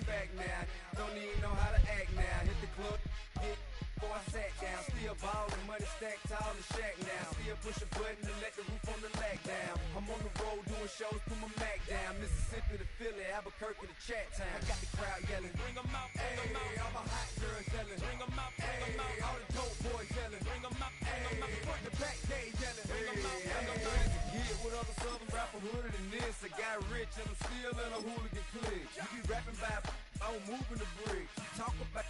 fact now. Don't even know how to act now. Hit the club, get before I sat down. Still ballin', money stacked tall in shack now. Still push a button and let the roof on the lag down. I'm on the road doing shows, put my Mac down. Mississippi to Philly, Albuquerque to Chat Town. I got the crowd yelling, bring 'em out, bring 'em out. All my hot girls yelling, bring 'em out, bring 'em out. All the dope boys yelling, bring 'em out, bring 'em out. Front to back, they yelling, bring 'em out, bring 'em out. Get with other southern rapper hooded than this. I got rich and I'm still in a hooligan clique. You be rapping by, I'm moving the bricks. You talk about,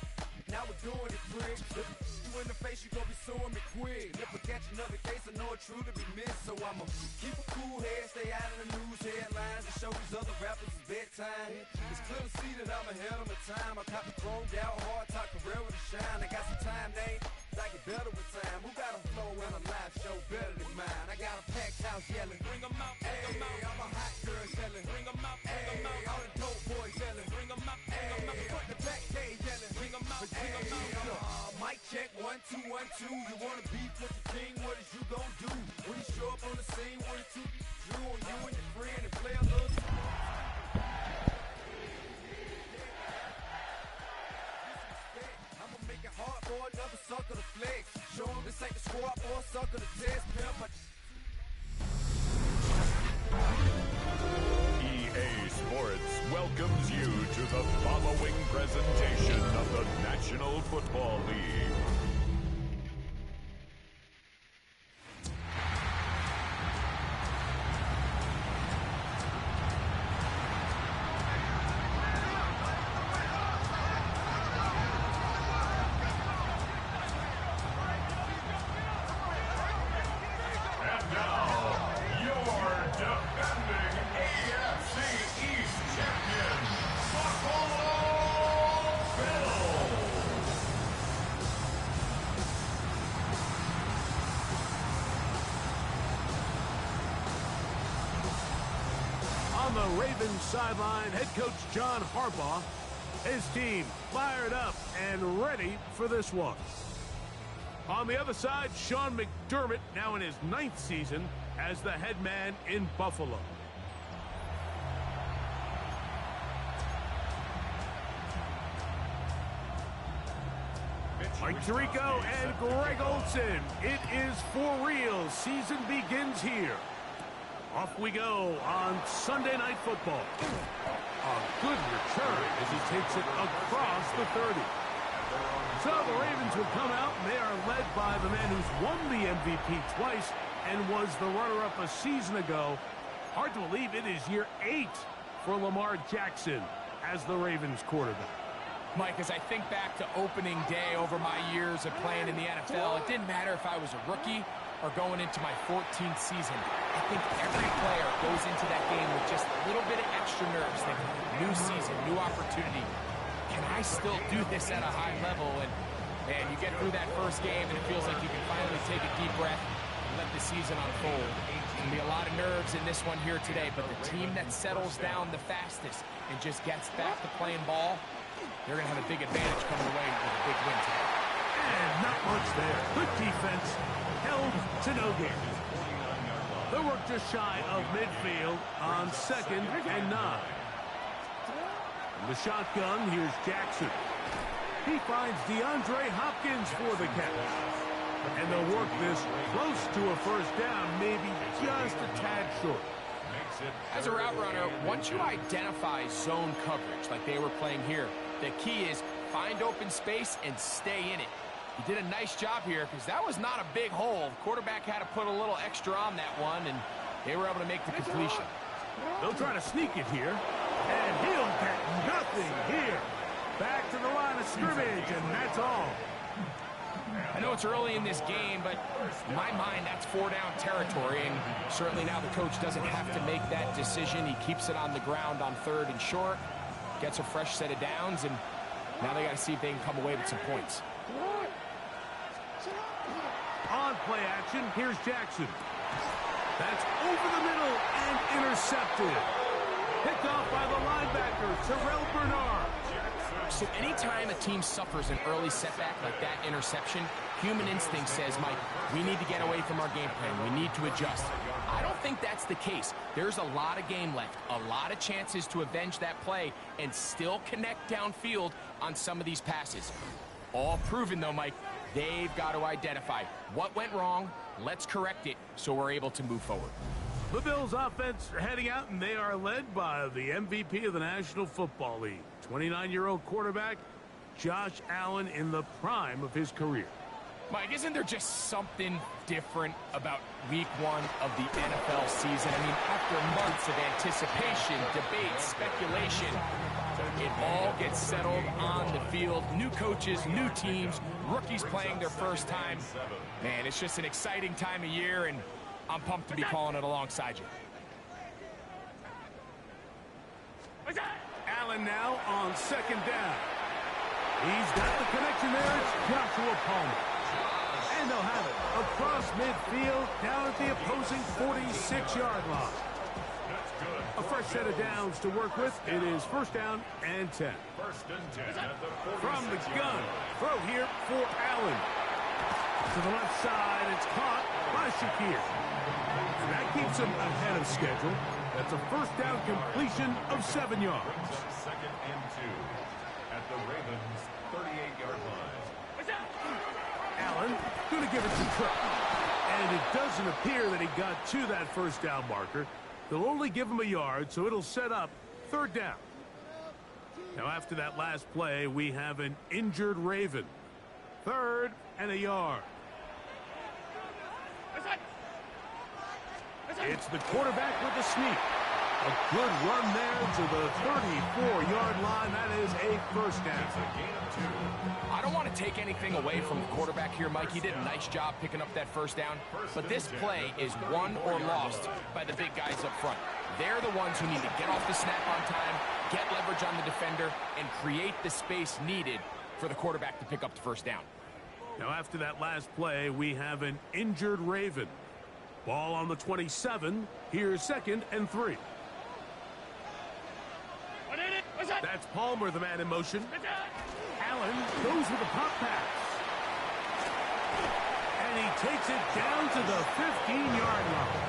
now we're doing it quick. If you in the face, you gon' be suing me quick. If I catch another case, I know it's true to be missed. So I'ma keep a cool head, stay out of the news headlines, and show these other rappers it's bedtime. It's clear to see that I'm ahead of my time. I caught the chromed out, hard talk, career with a shine. I got some time, they I get better with time. Who got a flow and a live show better than mine? I got a packed house yelling, bring 'em out, bring 'em out. All my hot girls yelling, bring 'em out, bring 'em out. All the dope boys yelling, bring 'em out, bring 'em out. Front to back, they yelling, bring 'em out, bring 'em out. Mic check, 1 2 1 2. You wanna beef with the king? What is you gon' do? When you show up on the scene, 1 2 you on you and your friend and play a little. I'ma make it hard for another sucker to flex. Show 'em this ain't the squad or a sucker to test. Pimp. EA Sports welcomes you to the following presentation of the National Football League. On the Ravens sideline, head coach John Harbaugh, his team fired up and ready for this one. On the other side, Sean McDermott, now in his 9th season as the head man in Buffalo. Mike Tirico and Greg Olsen. It is for real. Season begins here. Off we go on Sunday Night Football. A good return as he takes it across the 30. So the Ravens will come out, and they are led by the man who's won the MVP twice and was the runner-up a season ago. Hard to believe it is year 8 for Lamar Jackson as the Ravens quarterback. Mike, as I think back to opening day over my years of playing in the NFL, it didn't matter if I was a rookie or going into my 14th season. I think every player goes into that game with just a little bit of extra nerves, thinking, new season, new opportunity. Can I still do this at a high level? And man, you get through that first game and it feels like you can finally take a deep breath and let the season unfold. There's going to be a lot of nerves in this one here today, but the team that settles down the fastest and just gets back to playing ball, they're going to have a big advantage coming away with a big win today. And not much there. Good defense. Held to no gain. They work just shy of midfield on 2nd and 9. In the shotgun, here's Jackson. He finds DeAndre Hopkins for the catch. And they'll work this close to a first down, maybe just a tad short. As a route runner, once you identify zone coverage like they were playing here, the key is find open space and stay in it. He did a nice job here because that was not a big hole. The quarterback had to put a little extra on that one, and they were able to make the completion. They'll try to sneak it here, and he'll get nothing here. Back to the line of scrimmage, and that's all. I know it's early in this game, but in my mind, that's 4-down territory, and certainly now the coach doesn't have to make that decision. He keeps it on the ground on 3rd and short, gets a fresh set of downs, and now they got to see if they can come away with some points. On play action, here's Jackson. That's over the middle and intercepted. Picked off by the linebacker, Terrell Bernard. So anytime a team suffers an early setback like that interception, human instinct says, Mike, we need to get away from our game plan. We need to adjust. I don't think that's the case. There's a lot of game left, a lot of chances to avenge that play and still connect downfield on some of these passes. All proven, though, Mike. They've got to identify what went wrong. Let's correct it so we're able to move forward. The Bills offense are heading out, and they are led by the MVP of the National Football League, 29-year-old quarterback Josh Allen in the prime of his career. Mike, isn't there just something different about week one of the NFL season? I mean, after months of anticipation, debate, speculation, it all gets settled on the field. New coaches, new teams, rookies playing their first time. Man, it's just an exciting time of year, and I'm pumped to be calling it alongside you. Allen now on second down. He's got the connection there. It's Joshua Palmer. And they'll have it across midfield down at the opposing 46-yard line. A fresh set of downs to work with. It is first down and 10. From the gun, throw here for Allen. To the left side, it's caught by Shakir. And that keeps him ahead of schedule. That's a first down completion of 7 yards. Second and 2 at the Ravens' 38-yard line. Allen going to give it to Cook. And it doesn't appear that he got to that first down marker. They'll only give him a yard, so it'll set up third down. Now, after that last play, we have an injured Raven. Third and a yard. It's the quarterback with the sneak. A good run there to the 34-yard line. That is a first down. I don't want to take anything away from the quarterback here, Mike. He did a nice job picking up that first down. But this play is won or lost by the big guys up front. They're the ones who need to get off the snap on time, get leverage on the defender, and create the space needed for the quarterback to pick up the first down. Now, after that last play, we have an injured Raven. Ball on the 27. Here's second and 3. That's Palmer, the man in motion. Allen goes with a pop pass. And he takes it down to the 15-yard line.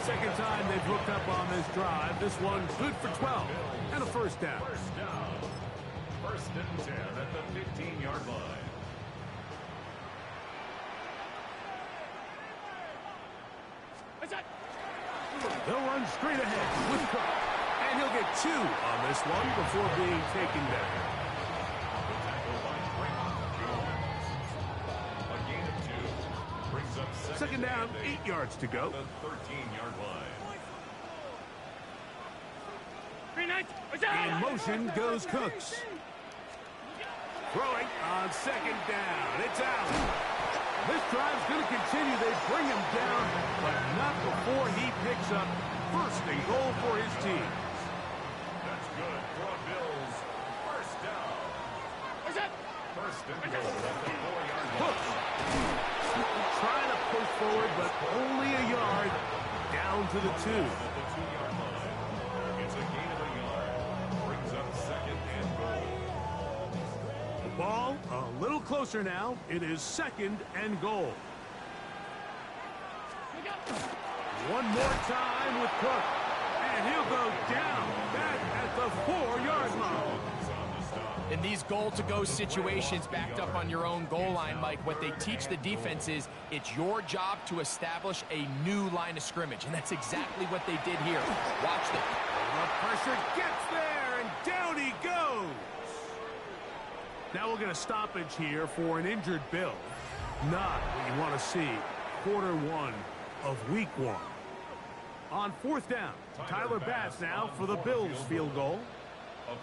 Second time they've hooked up on this drive. This one good for 12 and a first down. First and 10 at the 15-yard line. They'll run straight ahead with Cook. And he'll get 2 on this one before being taken down. A gain of 2 brings up Second down, 8 yards to go. The 13-yard line. In motion goes Cooks. Throwing on second down. It's Allen. This drive's going to continue. They bring him down, but not before he picks up first and goal for his team. That's good for Bills. First down. First and goal at the 4-yard line. Cooks trying to push forward, but only a yard down to the 2. At the 2-yard line. It's a gain of a yard. Brings up second and goal. The ball a little closer now. It is second and goal. One more time with Cook. And he'll go down back at the 4-yard line. In these goal-to-go situations backed up on your own goal line, Mike, what they teach the defense is it's your job to establish a new line of scrimmage, and that's exactly what they did here. Watch the pressure gets there, and down he goes. Now we'll get a stoppage here for an injured Bill. Not what you want to see quarter 1 of week 1. On fourth down, Tyler Bass now for the Bills field goal.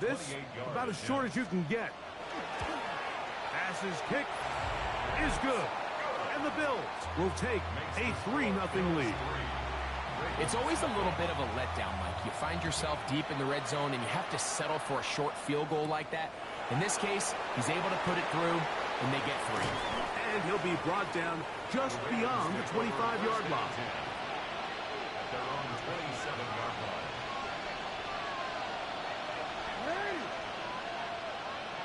This about as short as you can get. Bass's kick is good. And the Bills will take a 3-0 lead. It's always a little bit of a letdown, Mike. You find yourself deep in the red zone and you have to settle for a short field goal like that. In this case, he's able to put it through and they get 3. And he'll be brought down just beyond the 25-yard line. They're on the 27-yard line.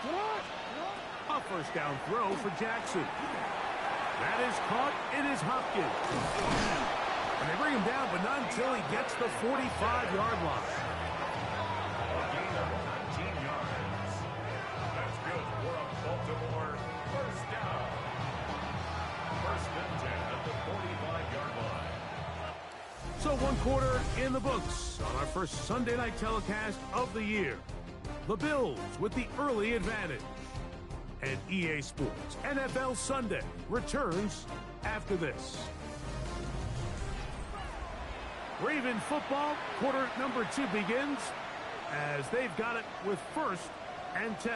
A first down throw for Jackson. That is caught. It is Hopkins. And they bring him down, but not until he gets the 45-yard line. A gain of 19 yards. That's good for a Baltimore first down. First and 10 at the 45-yard line. So one quarter in the books on our first Sunday night telecast of the year. The Bills with the early advantage. And EA Sports NFL Sunday returns after this. Raven football, quarter number 2 begins as they've got it with first and 10.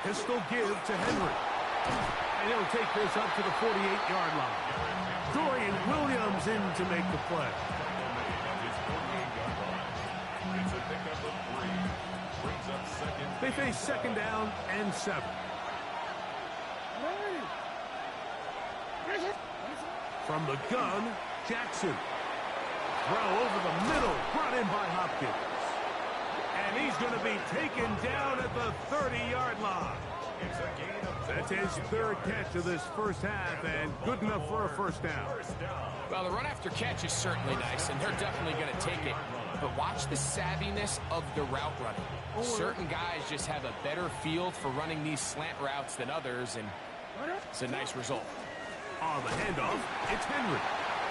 Pistol give to Henry. And he'll take this up to the 48-yard line. Dorian Williams in to make the play. It's a pickup of 3. Brings up second. They face second down and 7. From the gun, Jackson. Throw over the middle, brought in by Hopkins. And he's going to be taken down at the 30-yard line. It's a gain of 2. That's his 3rd catch of this first half, and good enough for a first down. Well, the run after catch is certainly nice, and they're definitely going to take it. But watch the savviness of the route running. Certain guys just have a better field for running these slant routes than others, and it's a nice result. On the handoff, it's Henry.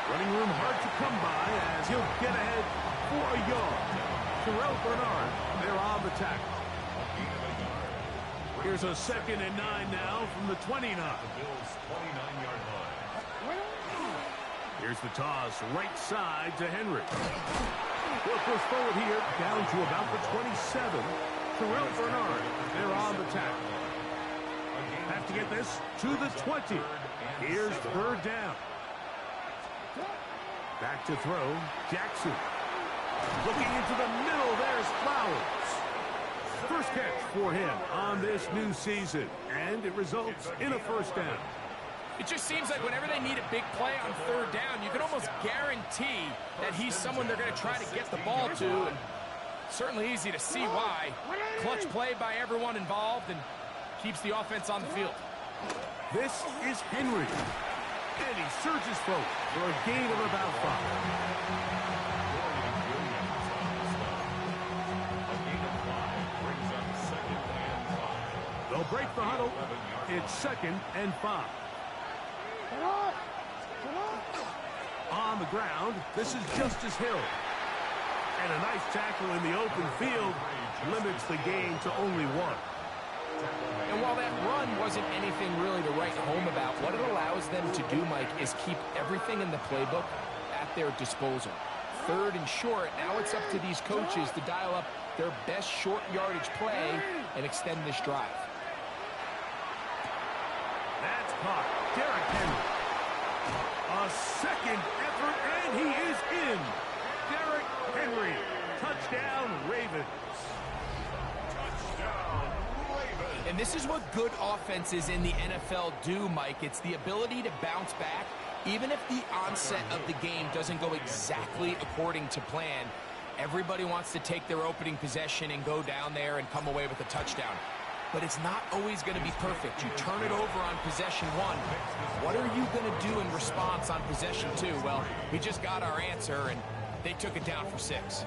Running room hard to come by as he'll get ahead for a yard. Terrell Bernard, they're on the tackle. Here's a 2nd and 9 now from the 29. Bills 29-yard line. Here's the toss, right side to Henry. He'll push forward here, down to about the 27. Terrell Bernard, they're on the tackle. Have to get this to the 20. Here's 3rd down. Back to throw, Jackson. Looking into the middle, there's Flowers. First catch for him on this new season, and it results in a first down. It just seems like whenever they need a big play on 3rd down, you can almost guarantee that he's someone they're going to try to get the ball to, and certainly easy to see why. Clutch play by everyone involved and keeps the offense on the field. This is Henry, and he surges forward for a gain of about 5. They'll break the huddle. It's 2nd and 5. On the ground, this is Justice Hill. And a nice tackle in the open field limits the gain to only 1. And while that run wasn't anything really to write home about, what it allows them to do, Mike, is keep everything in the playbook at their disposal. 3rd and short, now it's up to these coaches to dial up their best short yardage play and extend this drive. That's caught. Derrick Henry. A 2nd effort, and he is in. Derrick Henry. Touchdown, Ravens. Touchdown, Ravens. And this is what good offenses in the NFL do, Mike. It's the ability to bounce back, even if the onset of the game doesn't go exactly according to plan. Everybody wants to take their opening possession and go down there and come away with a touchdown. But it's not always going to be perfect. You turn it over on possession 1. What are you going to do in response on possession 2? Well, we just got our answer, and they took it down for 6.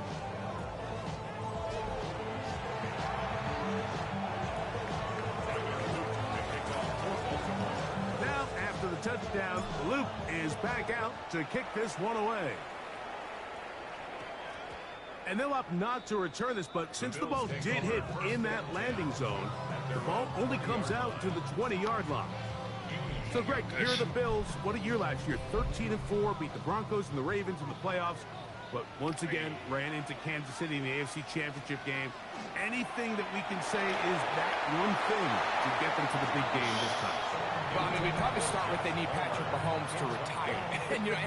Now, after the touchdown, Luke is back out to kick this one away. And they'll opt not to return this, but since the ball did hit in that landing zone, the ball only comes out to the 20-yard line. So, Greg, here are the Bills. What a year last year. 13-4, beat the Broncos and the Ravens in the playoffs, but once again ran into Kansas City in the AFC Championship game. Anything that we can say is that one thing to get them to the big game this time? Well, I mean, we probably start with they need Patrick Mahomes to retire. And, you know,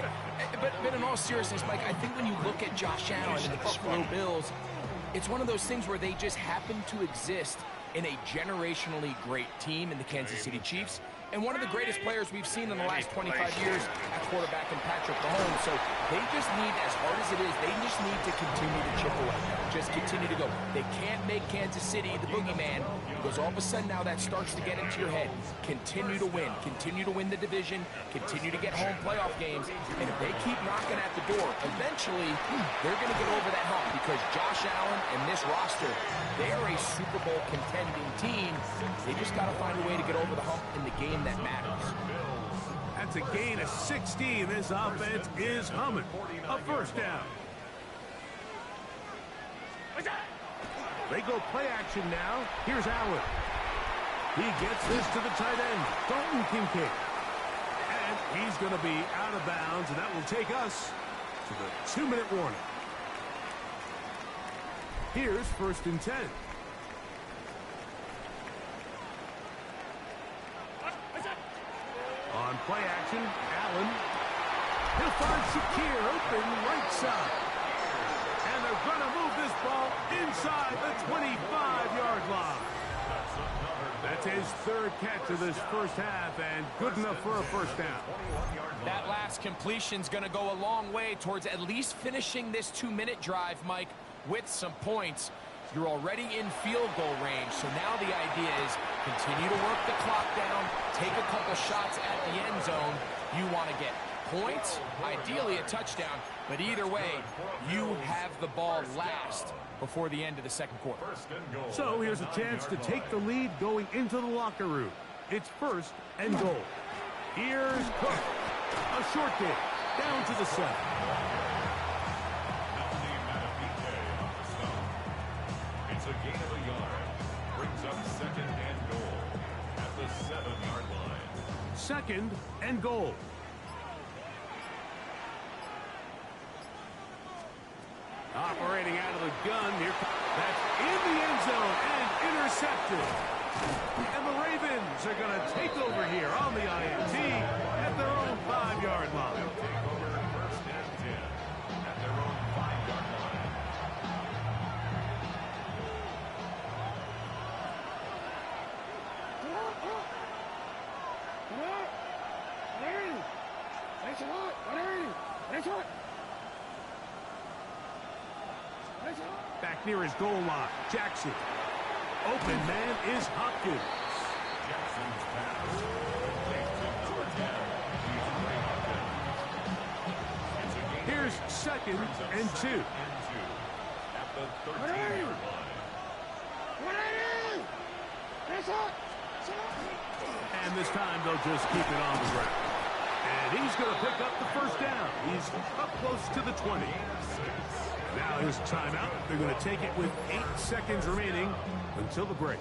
but in all seriousness, Mike, I think when you look at Josh Allen and the Buffalo Bills, it's one of those things where they just happen to exist in a generationally great team in the Kansas City Chiefs and one of the greatest players we've seen in the last 25 years at quarterback in Patrick Mahomes. So they just need, as hard as it is, they just need to continue to chip away. Just continue to go. They can't make Kansas City the boogeyman, because all of a sudden now that starts to get into your head. Continue to win. Continue to win the division. Continue to get home playoff games. And if they keep knocking at the door, eventually they're going to get over that hump, because Josh Allen and this roster, they are a Super Bowl contending team. They just got to find a way to get over the hump in the game that matters. That's a gain of 16. This offense is humming. A first down. They go play action now. Here's Allen. He gets this to the tight end, Dalton Kincaid. And he's going to be out of bounds, and that will take us to the 2-minute warning. Here's 1st and 10. On play action, Allen. He'll find Shakir open right side. And they're going to move this ball inside the 25-yard line. That's his 3rd catch of this first half, and good enough for a first down. That last completion's going to go a long way towards at least finishing this 2-minute drive, Mike, with some points. You're already in field goal range, so now the idea is continue to work the clock down, take a couple shots at the end zone. You want to get points, ideally a touchdown, but either way, you have the ball last before the end of the second quarter. So here's a chance to take the lead going into the locker room. It's 1st and goal. Here's Cook. A short game, down to the 7. It's a gain of a yard. Brings up 2nd and goal at the 7-yard line. 2nd and goal. Operating out of the gun here. That's in the end zone and intercepted. And the Ravens are going to take over here on the INT at their own 5-yard line. They'll take over 1st and 10 at their own 5-yard line. Back near his goal line, Jackson. Open man is Hopkins. Jackson's pass. Complete to number 10. It's a gain. Here's 2nd and 2. At the 13-yard line. And this time they'll just keep it on the ground. And he's going to pick up the first down. He's up close to the 20. Now his timeout. They're going to take it with 8 seconds remaining until the break.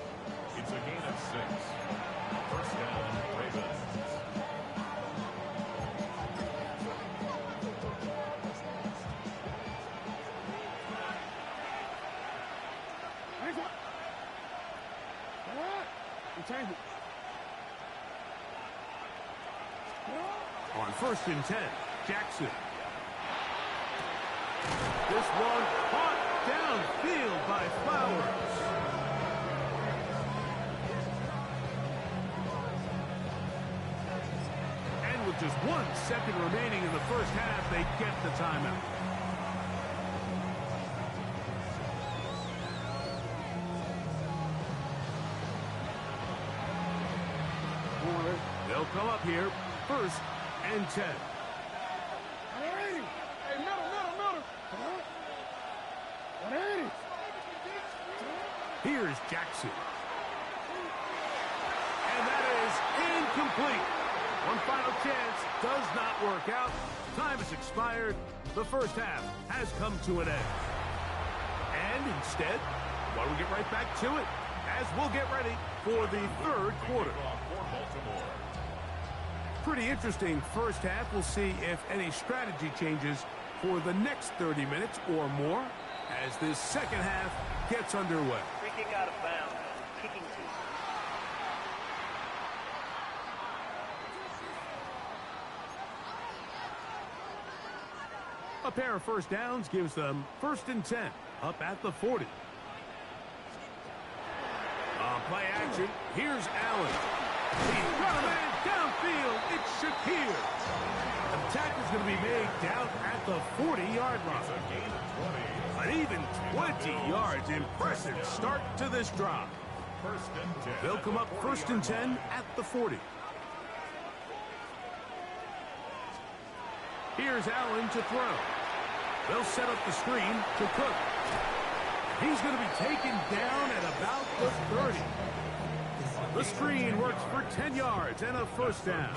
It's a gain of 6. First down, Ravens. On 1st and 10, Jackson. This one caught downfield by Flowers. And with just 1 second remaining in the first half, they get the timeout. They'll come up here, 1st and 10. Here's Jackson. And that is incomplete. One final chance does not work out. Time has expired. The first half has come to an end. And instead, why don't we get right back to it as we'll get ready for the 3rd quarter. Pretty interesting first half. We'll see if any strategy changes for the next 30 minutes or more as this second half gets underway. Free kick out of bounds. Kicking team. A pair of first downs gives them 1st and 10 up at the 40. On play action, here's Allen. He's got a man Downfield, it's Shakir. Attack is going to be made down at the 40-yard line. An even 20 yards. Impressive start to this drive. They'll come up 1st and 10 at the 40. Here's Allen to throw. They'll set up the screen to Cook. He's going to be taken down at about the 30. The screen works for 10 yards and a 1st down.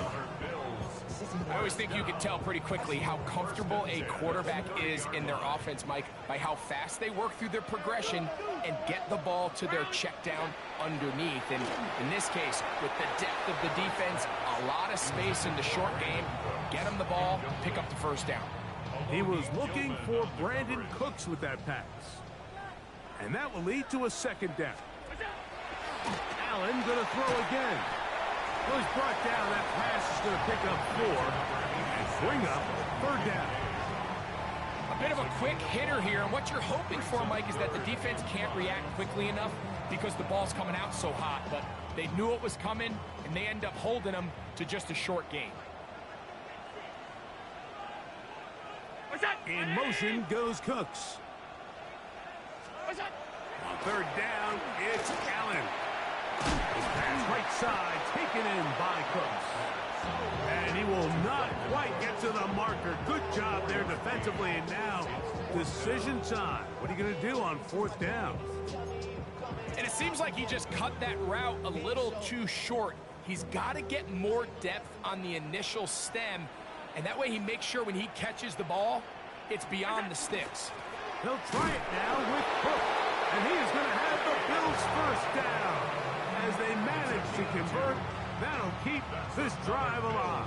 I always think you can tell pretty quickly how comfortable a quarterback is in their offense, Mike, by how fast they work through their progression and get the ball to their check down underneath. And in this case, with the depth of the defense, a lot of space in the short game, get them the ball, pick up the 1st down. He was looking for Brandon Cooks with that pass. And that will lead to a 2nd down. Allen going to throw again. Well, he's brought down. That pass is going to pick up 4 and bring up 3rd down. A bit of a quick hitter here, and what you're hoping for, Mike, is that the defense can't react quickly enough because the ball's coming out so hot. But they knew it was coming, and they end up holding them to just a short gain. In motion goes Cooks. On 3rd down, it's Allen. His pass right side taken in by Cooks. And he will not quite get to the marker. Good job there defensively. And now, decision time. What are you going to do on 4th down? And it seems like he just cut that route a little too short. He's got to get more depth on the initial stem. And that way he makes sure when he catches the ball, it's beyond the sticks. He'll try it now with Cook. And he is going to have the Bills' 1st down. As they manage to convert, that'll keep this drive alive.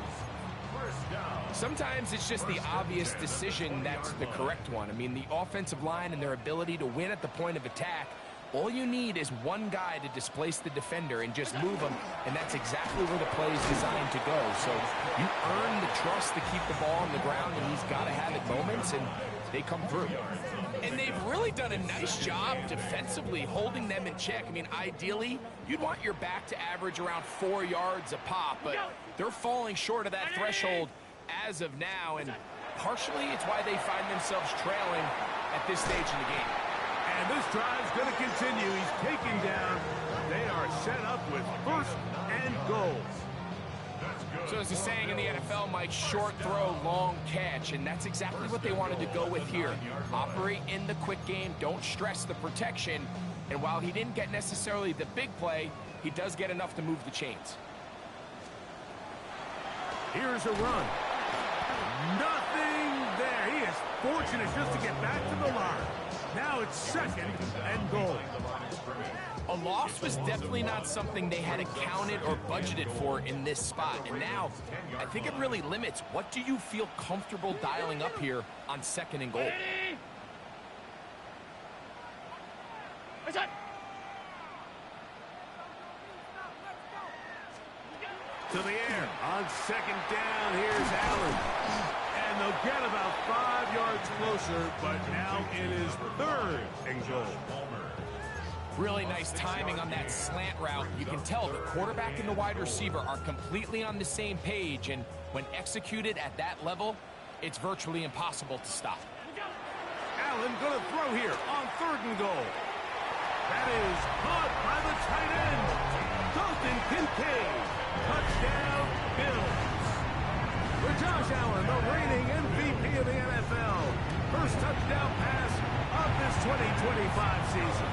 Sometimes it's just the obvious decision that's the correct one. I mean, the offensive line and their ability to win at the point of attack, all you need is one guy to displace the defender and just move him, and that's exactly where the play is designed to go. So you earn the trust to keep the ball on the ground, and he's got to have it moments, and they come through. And they've really done a nice job defensively holding them in check. I mean, ideally, you'd want your back to average around 4 yards a pop, but they're falling short of that threshold as of now, and partially it's why they find themselves trailing at this stage in the game. And this drive's going to continue. He's taken down. They are set up with 1st and goal. So as the saying in the NFL, Mike, short throw, long catch, and that's exactly what they wanted to go with here. Operate in the quick game, don't stress the protection, and while he didn't get necessarily the big play, he does get enough to move the chains. Here's a run. Nothing there. He is fortunate just to get back to the line. Now it's 2nd and goal. A loss was definitely not something they had accounted or budgeted for in this spot. And now, I think it really limits what do you feel comfortable dialing up here on 2nd and goal. To the air on 2nd down. Here's Allen. And they'll get about 5 yards closer, but now it is 3rd and goal. Really nice timing on that slant route. You can tell the quarterback and the wide receiver are completely on the same page, and when executed at that level, it's virtually impossible to stop. Allen going to throw here on 3rd and goal. That is caught by the tight end, Dalton Kincaid. Touchdown, Bills. For Josh Allen, the reigning MVP of the NFL. First touchdown pass of this 2025 season.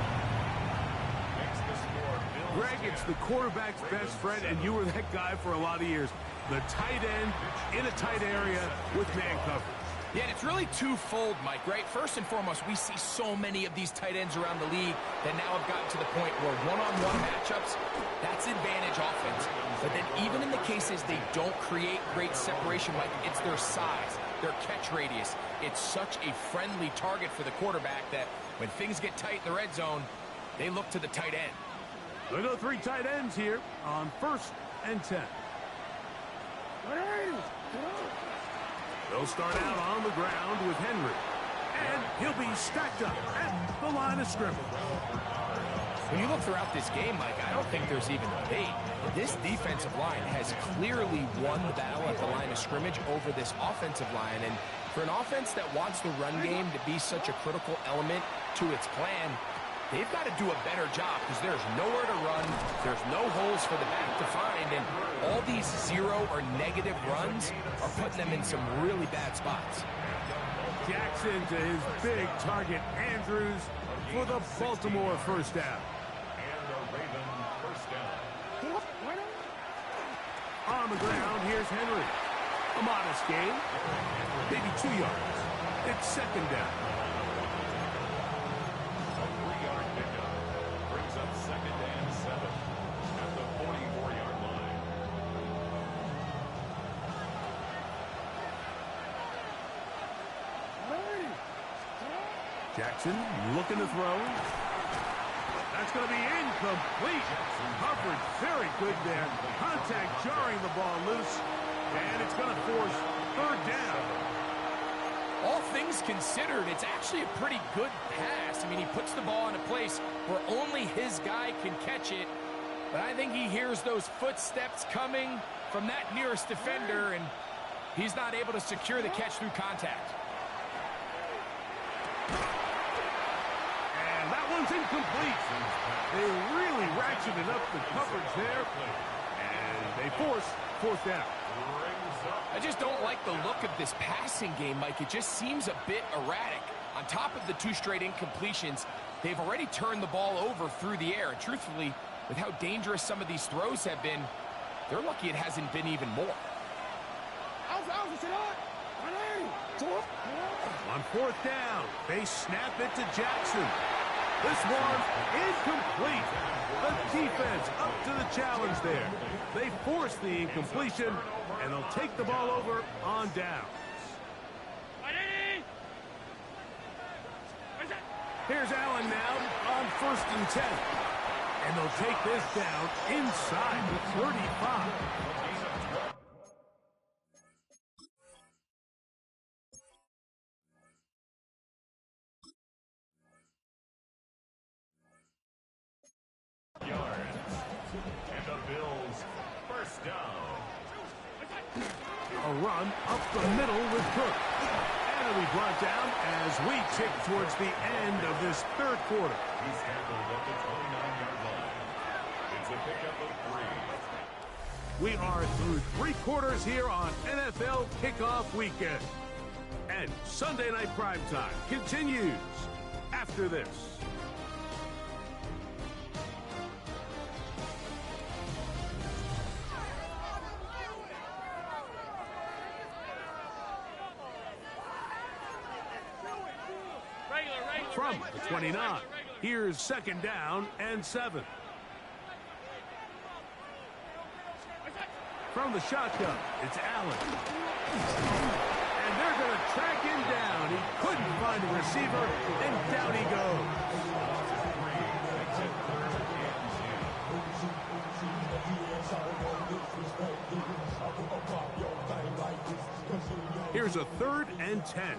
Greg, it's the quarterback's best friend, and you were that guy for a lot of years. The tight end in a tight area with man coverage. Yeah, and it's really twofold, Mike, right? First and foremost, we see so many of these tight ends around the league that now have gotten to the point where one-on-one matchups, that's advantage offense. But then even in the cases they don't create great separation, Mike, it's their size, their catch radius. It's such a friendly target for the quarterback that when things get tight in the red zone, they look to the tight end. We'll go 3 tight ends here on 1st and 10. They'll start out on the ground with Henry. And he'll be stacked up at the line of scrimmage. When you look throughout this game, Mike, I don't think there's even debate. This defensive line has clearly won the battle at the line of scrimmage over this offensive line. And for an offense that wants the run game to be such a critical element to its plan, they've got to do a better job because there's nowhere to run. There's no holes for the back to find. And all these zero or negative runs are putting them in some really bad spots. Jackson to his big target, Andrews, for the Baltimore first down. And the Raven first down. On the ground, here's Henry. A modest gain, maybe 2 yards. It's second down. A 3-yard pickup brings up second and 7 at the 44-yard line. Jackson looking to throw. That's going to be incomplete. Coverage very good there. Contact jarring the ball loose. And it's going to force third down. All things considered, it's actually a pretty good pass. I mean, he puts the ball in a place where only his guy can catch it. But I think he hears those footsteps coming from that nearest defender, and he's not able to secure the catch through contact. And that one's incomplete. They really ratcheted up the coverage there. And they force fourth down. I just don't like the look of this passing game, Mike. It just seems a bit erratic. On top of the 2 straight incompletions, they've already turned the ball over through the air. And truthfully, with how dangerous some of these throws have been, they're lucky it hasn't been even more. On fourth down, they snap it to Jackson. This one incomplete. The defense up to the challenge there. They force the incompletion, and they'll take the ball over on down. Here's Allen now on 1st and 10. And they'll take this down inside the 35. And the Bills first down. A run up the middle with Cook. And it'll be brought down as we tick towards the end of this third quarter. He's handled at the 29-yard line. It's a pickup of 3. We are through 3 quarters here on NFL Kickoff Weekend. And Sunday Night Primetime continues after this. From the 29, here's second down and 7. From the shotgun, it's Allen. And they're going to track him down. He couldn't find a receiver, and down he goes. Here's a 3rd and 10.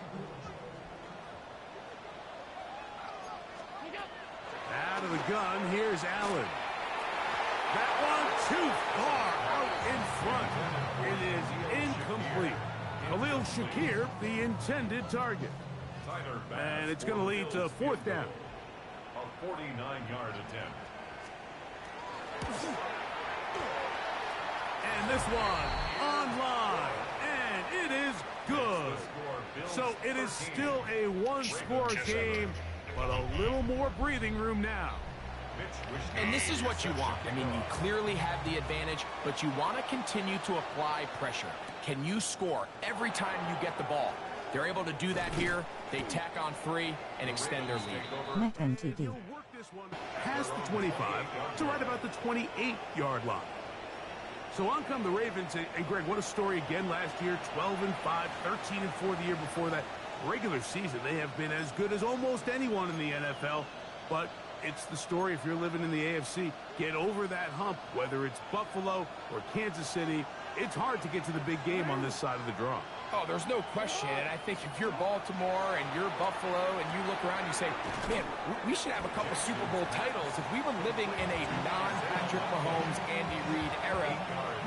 Out of the gun, here's Allen. That one too far out in front. It is incomplete. Khalil Shakir, the intended target. And it's going to lead to 4th down. A 49-yard attempt. And this one online. And it is good. So it is still a one-score game, but a little more breathing room now. And this is what you want. I mean, you clearly have the advantage, but you want to continue to apply pressure. Can you score every time you get the ball? They're able to do that here. They tack on 3 and extend their lead. Madden TV. Past the 25 to right about the 28-yard line. So on come the Ravens. And Greg, what a story again last year. 12-5, 13-4 the year before that. Regular season, they have been as good as almost anyone in the NFL. But it's the story if you're living in the AFC. Get over that hump, whether it's Buffalo or Kansas City. It's hard to get to the big game on this side of the draw. Oh, there's no question, and I think if you're Baltimore and you're Buffalo and you look around and you say, man, we should have a couple Super Bowl titles. If we were living in a non-Patrick Mahomes, Andy Reid era,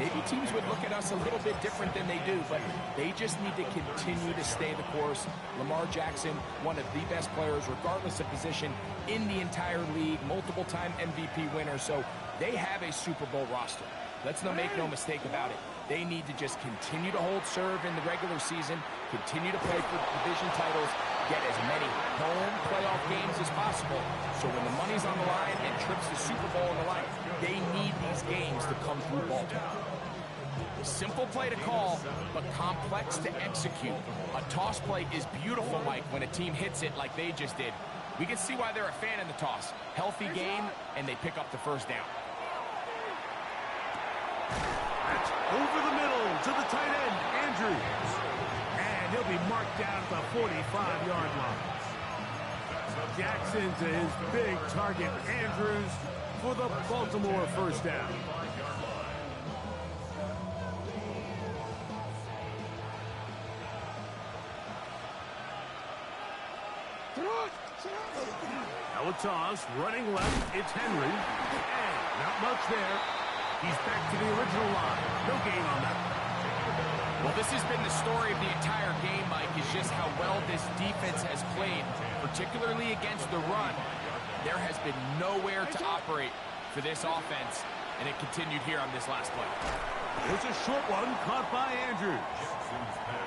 maybe teams would look at us a little bit different than they do, but they just need to continue to stay the course. Lamar Jackson, one of the best players, regardless of position, in the entire league, multiple-time MVP winner, so they have a Super Bowl roster. Let's not make no mistake about it. They need to just continue to hold serve in the regular season, continue to play for division titles, get as many home playoff games as possible. So when the money's on the line and trips to Super Bowl on the line, they need these games to come through Baltimore. Simple play to call, but complex to execute. A toss play is beautiful, Mike, when a team hits it like they just did. We can see why they're a fan in the toss. Healthy game, and they pick up the first down. That's over the middle to the tight end, Andrews. And he'll be marked down at the 45-yard line. Jackson to his big target, Andrews, for the Baltimore first down. Now a toss, running left, it's Henry. And not much there. He's back to the original line. No gain on that. Well, this has been the story of the entire game, Mike, is just how well this defense has played, particularly against the run. There has been nowhere to operate for this offense, and it continued here on this last play. There's a short one caught by Andrews.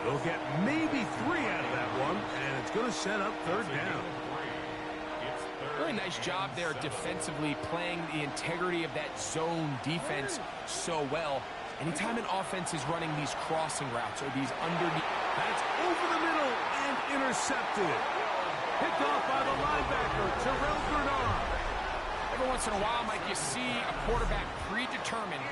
They'll get maybe 3 out of that one, and it's going to set up third down. Really nice job there defensively, playing the integrity of that zone defense so well. Anytime an offense is running these crossing routes or these underneath. That's over the middle and intercepted. Picked off by the linebacker, Terrell Bernard. Every once in a while, Mike, you see a quarterback predetermined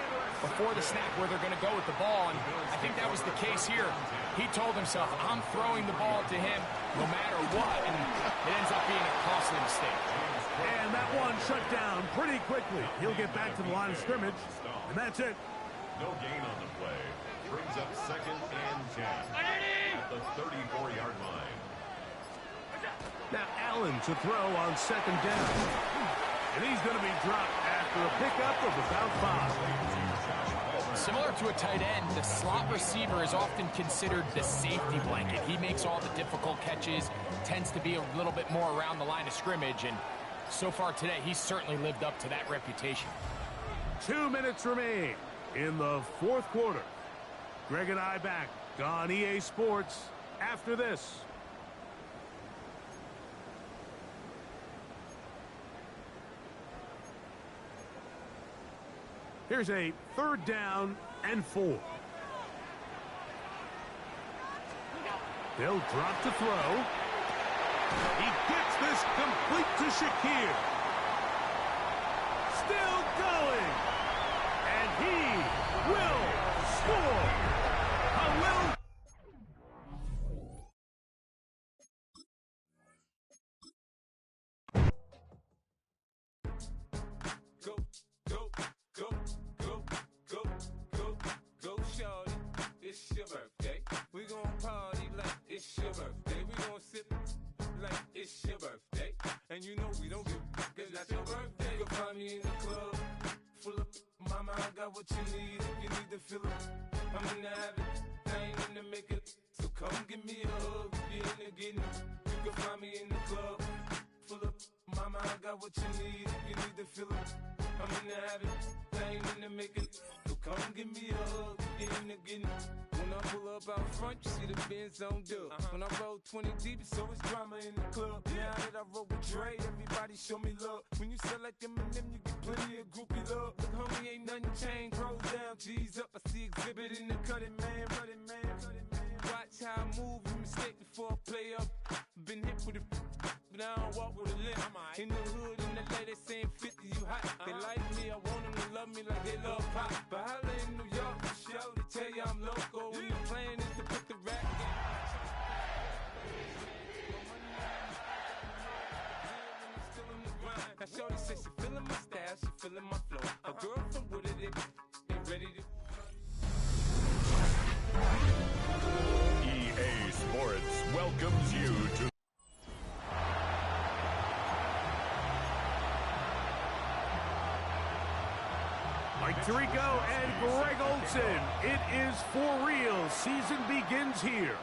before the snap where they're going to go with the ball, and I think that was the case here. He told himself, I'm throwing the ball to him no matter what, and it ends up being a costly mistake. And that one shut down pretty quickly. He'll get back to the line of scrimmage, and that's it. No gain on the play. Brings up 2nd and 10 at the 34-yard line. Now Allen to throw on 2nd down. And he's going to be dropped after a pickup of about 5. Similar to a tight end, the slot receiver is often considered the safety blanket. He makes all the difficult catches, tends to be a little bit more around the line of scrimmage, and so far today, he's certainly lived up to that reputation. 2 minutes remain in the 4th quarter. Greg and I back on EA Sports after this. Here's a 3rd down and 4. They'll drop to throw. He gets this complete to Shakir. Still going. And he will score. Shorty, it's your birthday. We gon' party like it's your birthday. We gon' sip like it's your birthday. And you know we don't give a fuck, it's not your birthday. You'll find me in the club, full of mama, I got what you need. If you need to fill up, I'm in the habit, I ain't in the makeup. So come give me a hug, if you're in the getting. You can find me in the club, full of mama, I got what you need. If you need to fill up, I'm in the habit, I ain't in the makeup. So come give me a hug, if you're in the getting. When I pull up out front, you see the Benz on dub. When I roll 20 deep, it's always drama in the club. Now that I roll with Dre, everybody show me love. When you sell like Eminem, you get plenty of groupie love. Look, homie, ain't nothing changed. Roll down, G's up. I see exhibit in the cutting, man. Watch how I move, you mistake before I play up. Been hit with it, but I don't walk with a limp. In the hood, in the lady saying 50, you hot. They like me, I want them to love me like they love pop. But holla in New York, for show, they tell you I'm local. When the plan is to put the rap game. Now shorty says she feeling my style, she feeling my flow. A girl from Wooded, they ready to... EA Sports welcomes you to Mike Tirico and Greg Olson. It is for real. Season begins here.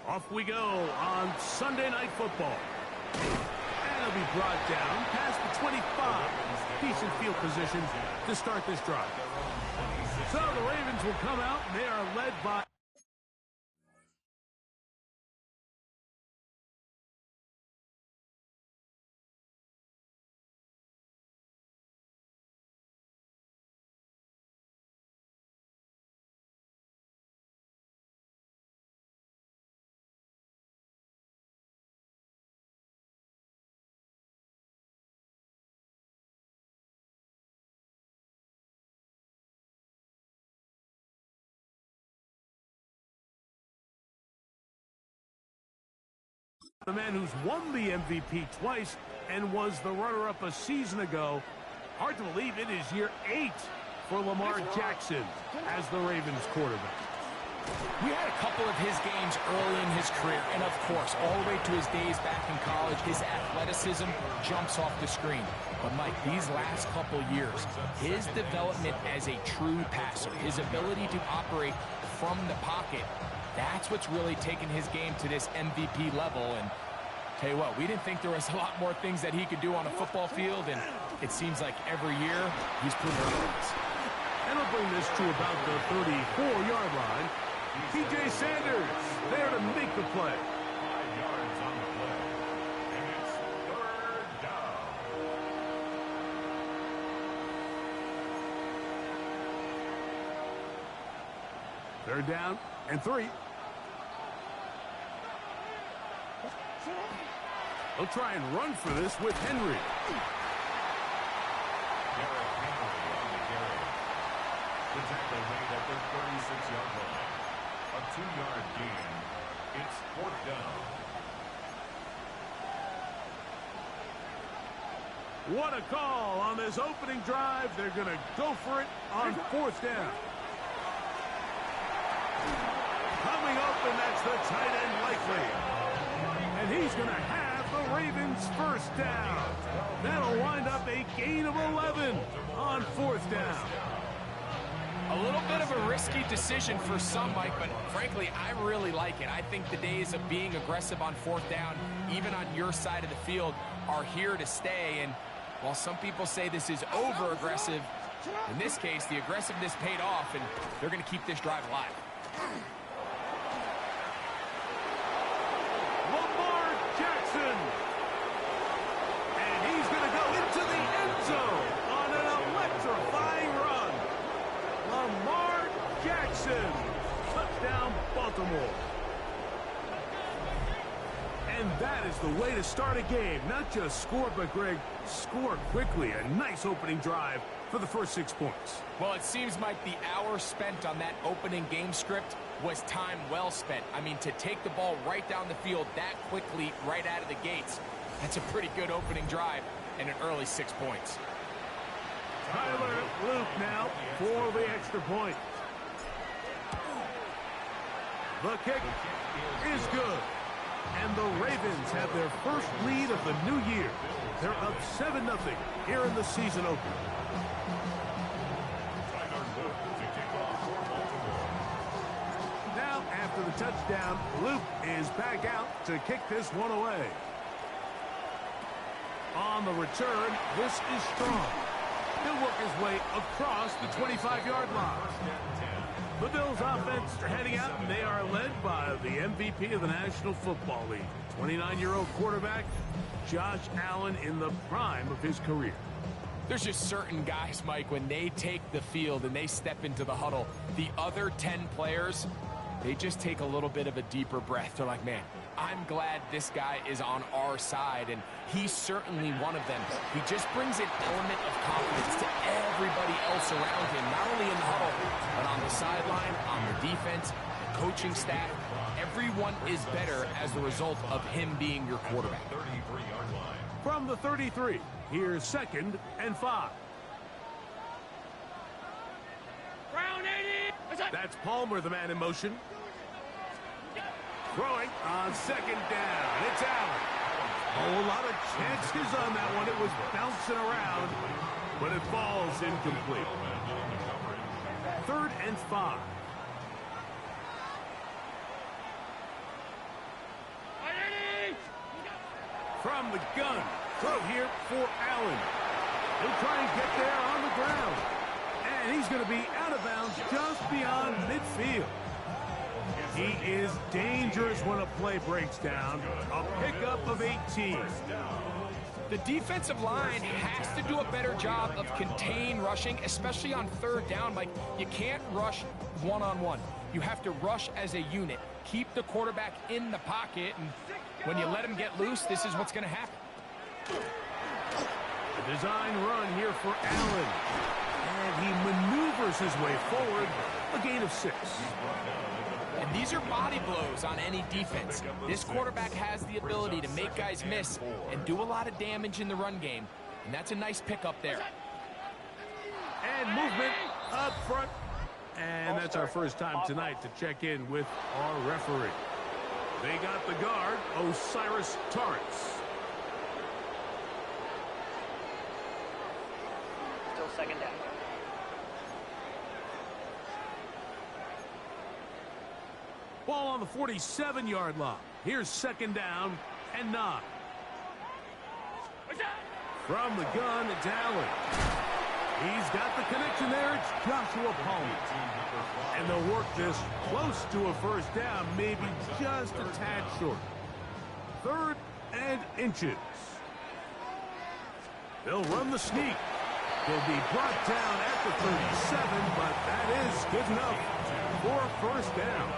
Off we go on Sunday Night Football. And it'll be brought down past the 25. Decent field position to start this drive. So the Ravens will come out, and they are led by... the man who's won the MVP twice and was the runner-up a season ago. Hard to believe it is year 8 for Lamar Jackson as the Ravens quarterback. We had a couple of his games early in his career, and of course, all the way to his days back in college, his athleticism jumps off the screen. But Mike, these last couple years, his development as a true passer, his ability to operate from the pocket, that's what's really taken his game to this MVP level. And tell you what, we didn't think there was a lot more things that he could do on a football field, and it seems like every year he's proven otherwise. And we'll bring this to about the 34-yard line. P.J. Sanders there to make the play. 5 yards on the play. And it's third down. Third down and 3. They'll try and run for this with Henry. Derrick Henry on the carry. The tackle made at the 36-yard line. A 2-yard gain. It's fourth down. What a call on this opening drive. They're going to go for it on fourth down. Coming open, that's the tight end likely. And he's going to have the Ravens first down. That'll wind up a gain of 11 on fourth down. A little bit of a risky decision for some, Mike, but frankly, I really like it. I think the days of being aggressive on fourth down, even on your side of the field, are here to stay. And while some people say this is over-aggressive, in this case, the aggressiveness paid off, and they're going to keep this drive alive. Lamar Jackson. And he's going to go into the end zone on an electrifying run. Lamar Jackson. Touchdown, Baltimore. And that is the way to start a game. Not just score, but, Greg, score quickly. A nice opening drive for the first 6 points. Well, it seems like the hour spent on that opening game script was time well spent. I mean, to take the ball right down the field that quickly right out of the gates, that's a pretty good opening drive and an early 6 points. Tyler Luke now for the extra point. The kick is good. And the Ravens have their first lead of the new year. They're up 7-0 here in the season opener. Now, after the touchdown, Luke is back out to kick this one away. On the return, this is strong. He'll work his way across the 25-yard line. The Bills offense heading out, and they are led by the MVP of the National Football League, 29-year-old quarterback Josh Allen in the prime of his career. There's just certain guys, Mike, when they take the field and they step into the huddle, the other 10 players, they just take a little bit of a deeper breath. They're like, man, I'm glad this guy is on our side, and he's certainly one of them. He just brings an element of confidence to everybody else around him, not only in the huddle, but on the sideline, on the defense, the coaching staff. Everyone is better as a result of him being your quarterback. From the 33, here's 2nd and 5. That's Palmer, the man in motion. Throwing on second down. It's Allen. Oh, a lot of chances on that one. It was bouncing around, but it falls incomplete. 3rd and 5. From the gun. Throw here for Allen. He'll try and get there on the ground. And he's going to be out of bounds just beyond midfield. He is dangerous when a play breaks down. A pickup of 18. The defensive line has to do a better job of contain rushing, especially on 3rd down. Like, you can't rush one-on-one. You have to rush as a unit. Keep the quarterback in the pocket, and when you let him get loose, this is what's going to happen. A design run here for Allen. And he maneuvers his way forward. A gain of 6. And these are body blows on any defense. This quarterback has the ability to make guys miss and do a lot of damage in the run game. And that's a nice pickup there. And movement up front. And that's our first time tonight to check in with our referee. They got the guard, Osiris Torrance. Still 2nd down. Ball on the 47-yard line. Here's 2nd down and 9. From the gun, it's Allen. He's got the connection there. It's Joshua Palmer. And they'll work this close to a 1st down, maybe just a tad short. 3rd and inches. They'll run the sneak. They'll be brought down at the 37, but that is good enough for a 1st down.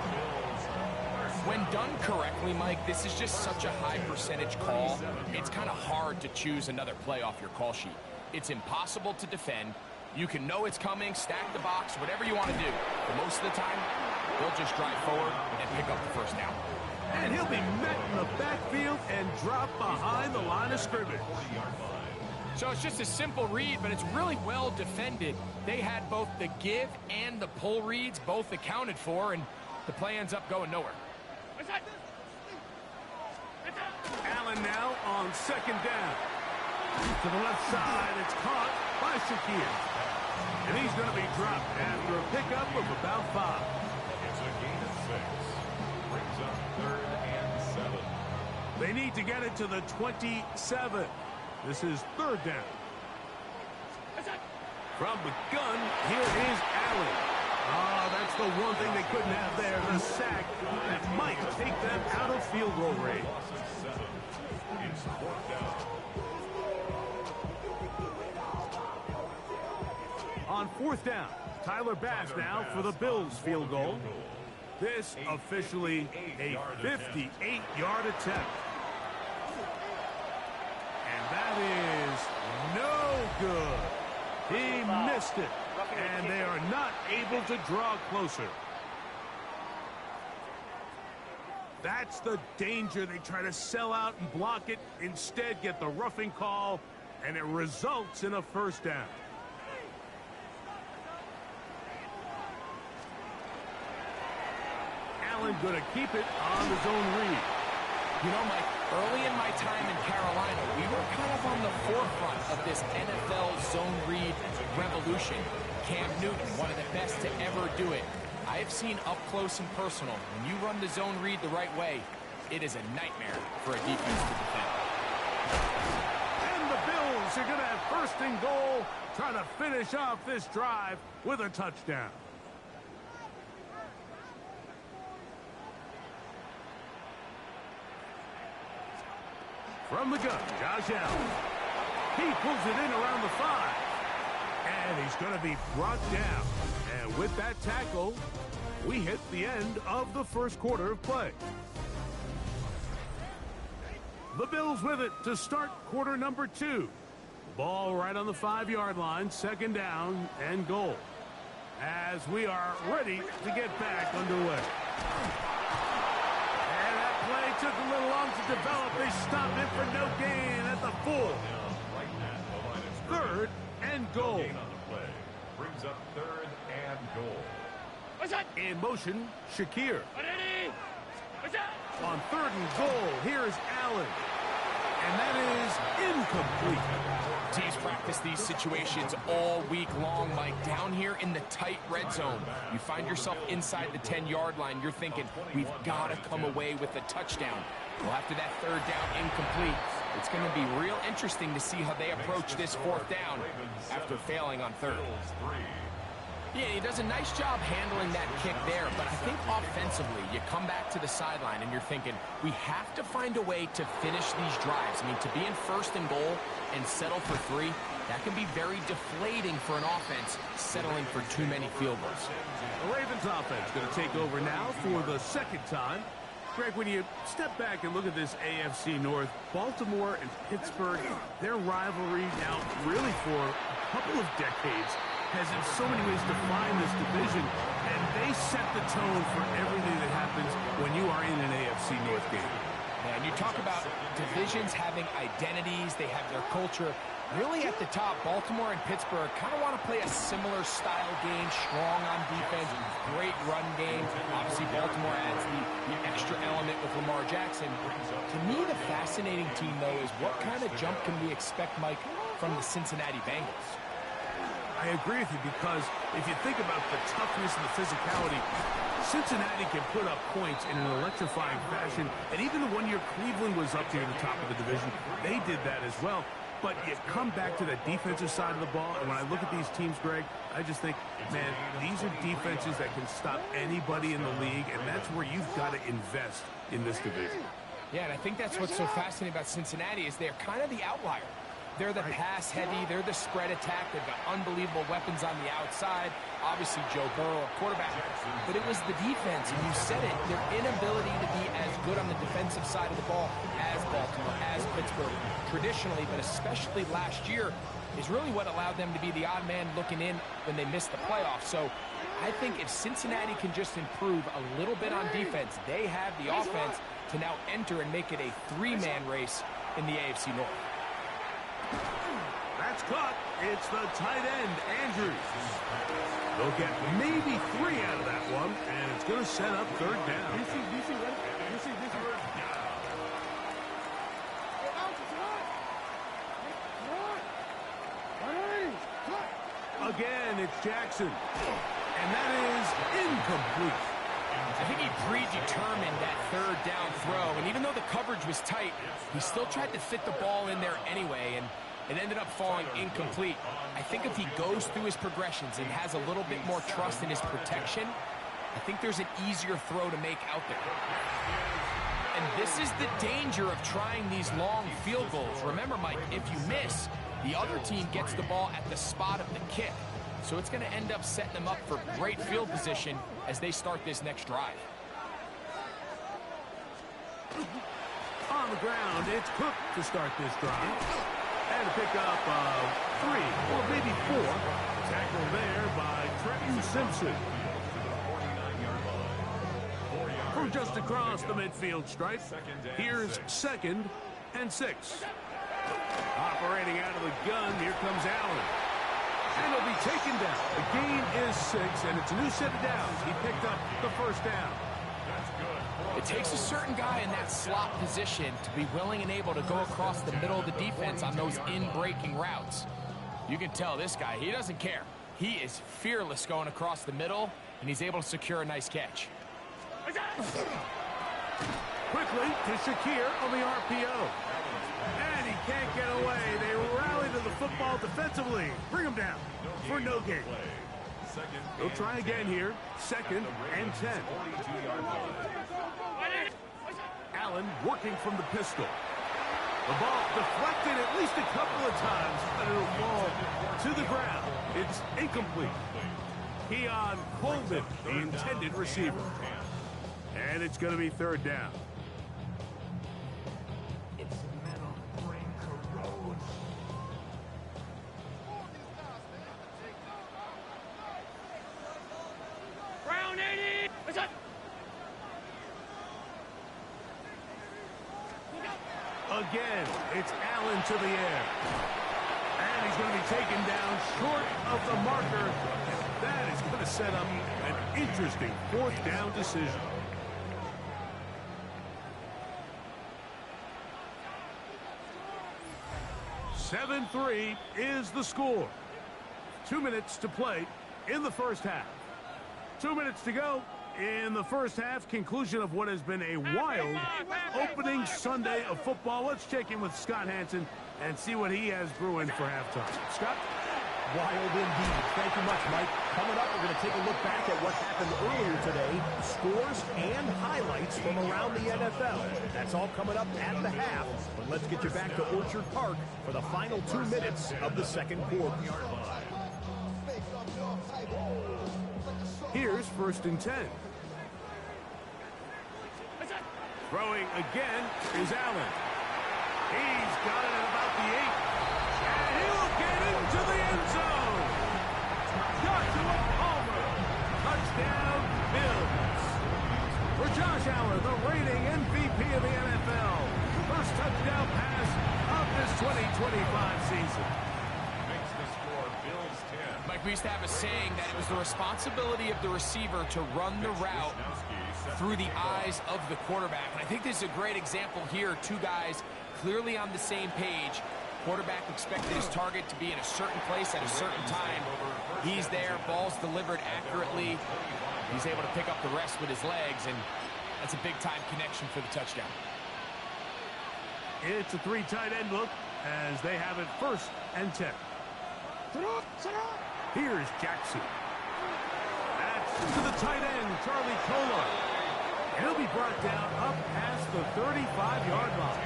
When done correctly, Mike, this is just such a high percentage call. It's kind of hard to choose another play off your call sheet. It's impossible to defend. You can know it's coming, stack the box, whatever you want to do. But most of the time, they'll just drive forward and pick up the 1st down. And he'll be met in the backfield and drop behind the line of scrimmage. So it's just a simple read, but it's really well defended. They had both the give and the pull reads both accounted for, and the play ends up going nowhere. Allen now on 2nd down. To the left side, it's caught by Shakir. And he's going to be dropped after a pickup of about 5. It's a gain of 6. Brings up 3rd and 7. They need to get it to the 27. This is 3rd down. From the gun, here is Allen. That's the one thing they couldn't have there, the sack that might take them out of field goal range. It's 4th down. On 4th down, Tyler Bass now for the Bills field goal. This officially a 58-yard attempt. And that is no good. He missed it, and they are not able to draw closer. That's the danger. They try to sell out and block it, instead get the roughing call, and it results in a 1st down. Allen going to keep it on the zone read. You know, Mike, early in my time in Carolina, we were kind of on the forefront of this NFL zone read revolution. Cam Newton, one of the best to ever do it. I have seen up close and personal, when you run the zone read the right way, it is a nightmare for a defense to defend. And the Bills are going to have 1st and goal, trying to finish off this drive with a touchdown. From the gun, Josh Allen. He pulls it in around the 5. And he's going to be brought down. And with that tackle, we hit the end of the 1st quarter of play. The Bills with it to start quarter number 2. Ball right on the 5-yard line, 2nd down and goal. As we are ready to get back underway. Took a little long to develop. They stopped it for no gain at the 4. 3rd and goal. Gain on the play. Brings up 3rd and goal. In motion, Shakir. On 3rd and goal, here is Allen. And that is incomplete. Teams practice these situations all week long, Mike. Down here in the tight red zone, you find yourself inside the 10-yard line. You're thinking, we've got to come away with a touchdown. Well, after that 3rd down incomplete, it's going to be real interesting to see how they approach this 4th down after failing on 3rd. Yeah, he does a nice job handling that kick there, but I think offensively, you come back to the sideline and you're thinking, we have to find a way to finish these drives. I mean, to be in 1st and goal and settle for 3, that can be very deflating for an offense settling for too many field goals. The Ravens offense going to take over now for the 2nd time. Greg, when you step back and look at this AFC North, Baltimore and Pittsburgh, their rivalry now really for a couple of decades has in so many ways defined this division, and they set the tone for everything that happens when you are in an AFC North game. And you talk about divisions having identities, they have their culture. Really at the top, Baltimore and Pittsburgh kind of want to play a similar style game, strong on defense, great run game. Obviously, Baltimore adds the extra element with Lamar Jackson. To me, the fascinating team, though, is what kind of jump can we expect, Mike, from the Cincinnati Bengals? I agree with you, because if you think about the toughness and the physicality, Cincinnati can put up points in an electrifying fashion. And even the 1 year Cleveland was up here at the top of the division, they did that as well. But you come back to that defensive side of the ball, and when I look at these teams, Greg, I just think, man, these are defenses that can stop anybody in the league, and that's where you've got to invest in this division. Yeah, and I think that's what's so fascinating about Cincinnati is they're kind of the outlier. They're the pass-heavy, they're the spread attack, they've got unbelievable weapons on the outside. Obviously, Joe Burrow, a quarterback. But it was the defense, and you said it, their inability to be as good on the defensive side of the ball as Baltimore, as Pittsburgh, traditionally, but especially last year, is really what allowed them to be the odd man looking in when they missed the playoffs. So I think if Cincinnati can just improve a little bit on defense, they have the offense to now enter and make it a 3-man race in the AFC North. That's caught. It's the tight end, Andrews. They'll get maybe 3 out of that one, and it's going to set up 3rd down. Again, it's Jackson, and that is incomplete. I think he predetermined that 3rd down throw, and even though the coverage was tight, he still tried to fit the ball in there anyway, and it ended up falling incomplete. I think if he goes through his progressions and has a little bit more trust in his protection, I think there's an easier throw to make out there. And this is the danger of trying these long field goals. Remember, Mike, if you miss, the other team gets the ball at the spot of the kick. So it's going to end up setting them up for great field position as they start this next drive. On the ground, it's Cook to start this drive. And a pickup of 3, or maybe 4. Tackle there by Trenton Simpson. From just across the midfield stripe, here's 2nd and 6. Operating out of the gun, here comes Allen. And he'll be taken down. The gain is 6, and it's a new set of downs. He picked up the 1st down. It takes a certain guy in that slot position to be willing and able to go across the middle of the defense on those in-breaking routes. You can tell this guy, he doesn't care. He is fearless going across the middle, and he's able to secure a nice catch. Quickly to Shakir on the RPO. And he can't get away. They rally to the football defensively. Bring him down for no gain. They'll try again here. 2nd and 10. Allen working from the pistol. The ball deflected at least a couple of times, but it'll fall to the ground. It's incomplete. Keon Coleman, the intended receiver. And it's going to be 3rd down. Again, it's Allen to the air. And he's going to be taken down short of the marker. That is going to set up an interesting 4th down decision. 7-3 is the score. 2 minutes to play in the first half. 2 minutes to go in the first half. Conclusion of what has been a wild opening Sunday of football. Let's check in with Scott Hansen and see what he has brewing for halftime. Scott? Wild indeed. Thank you much, Mike. Coming up, we're going to take a look back at what happened earlier today, scores and highlights from around the NFL. That's all coming up at the half. But let's get you back to Orchard Park for the final 2 minutes of the second quarter. Here's 1st and 10. Throwing again is Allen. He's got it at about the 8. And he'll get into the end zone. Joshua Palmer. Touchdown, Bills. For Josh Allen, the reigning MVP of the NFL. First touchdown pass of this 2025 season. Makes the score Bills 10. Mike, we used to have a saying that it was the responsibility of the receiver to run the route through the eyes of the quarterback. And I think this is a great example here. Two guys clearly on the same page. Quarterback expected his target to be in a certain place at a certain time. He's there, ball's delivered accurately. He's able to pick up the rest with his legs, and that's a big-time connection for the touchdown. It's a 3 tight end look as they have it 1st and 10. Here's Jackson. That's to the tight end, Charlie Kolar. He'll be brought down up past the 35-yard line.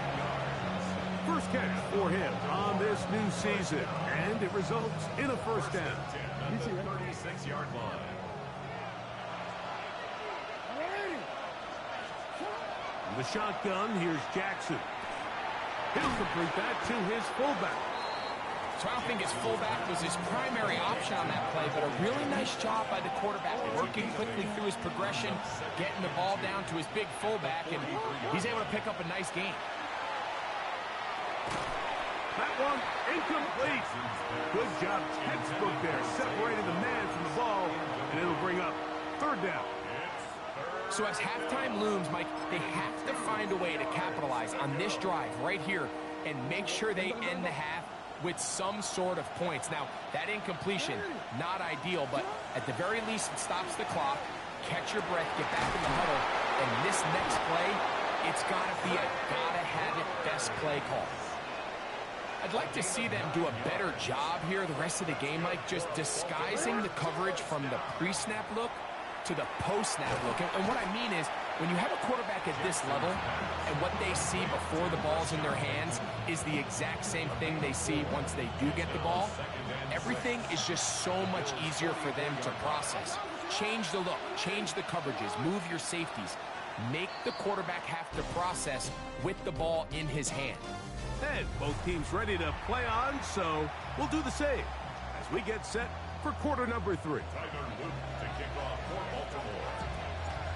First catch for him on this new season, and it results in a 1st down. 36-yard line. The shotgun, here's Jackson. He'll complete that to his fullback. So I don't think his fullback was his primary option on that play, but a really nice job by the quarterback, working quickly through his progression, getting the ball down to his big fullback, and he's able to pick up a nice gain. That one incomplete. Good job, textbook there, separating the man from the ball, and it'll bring up 3rd down. So as halftime looms, Mike, they have to find a way to capitalize on this drive right here and make sure they end the half with some sort of points. Now, that incompletion, not ideal, but at the very least, it stops the clock. Catch your breath, get back in the huddle, and this next play, it's got to be a gotta-have-it best play call. I'd like to see them do a better job here the rest of the game, Mike, just disguising the coverage from the pre-snap look to the post-snap look. And what I mean is, when you have a quarterback at this level and what they see before the ball's in their hands is the exact same thing they see once they do get the ball, everything is just so much easier for them to process. Change the look, change the coverages, move your safeties. Make the quarterback have to process with the ball in his hand. And both teams ready to play on, so we'll do the same as we get set for quarter number 3.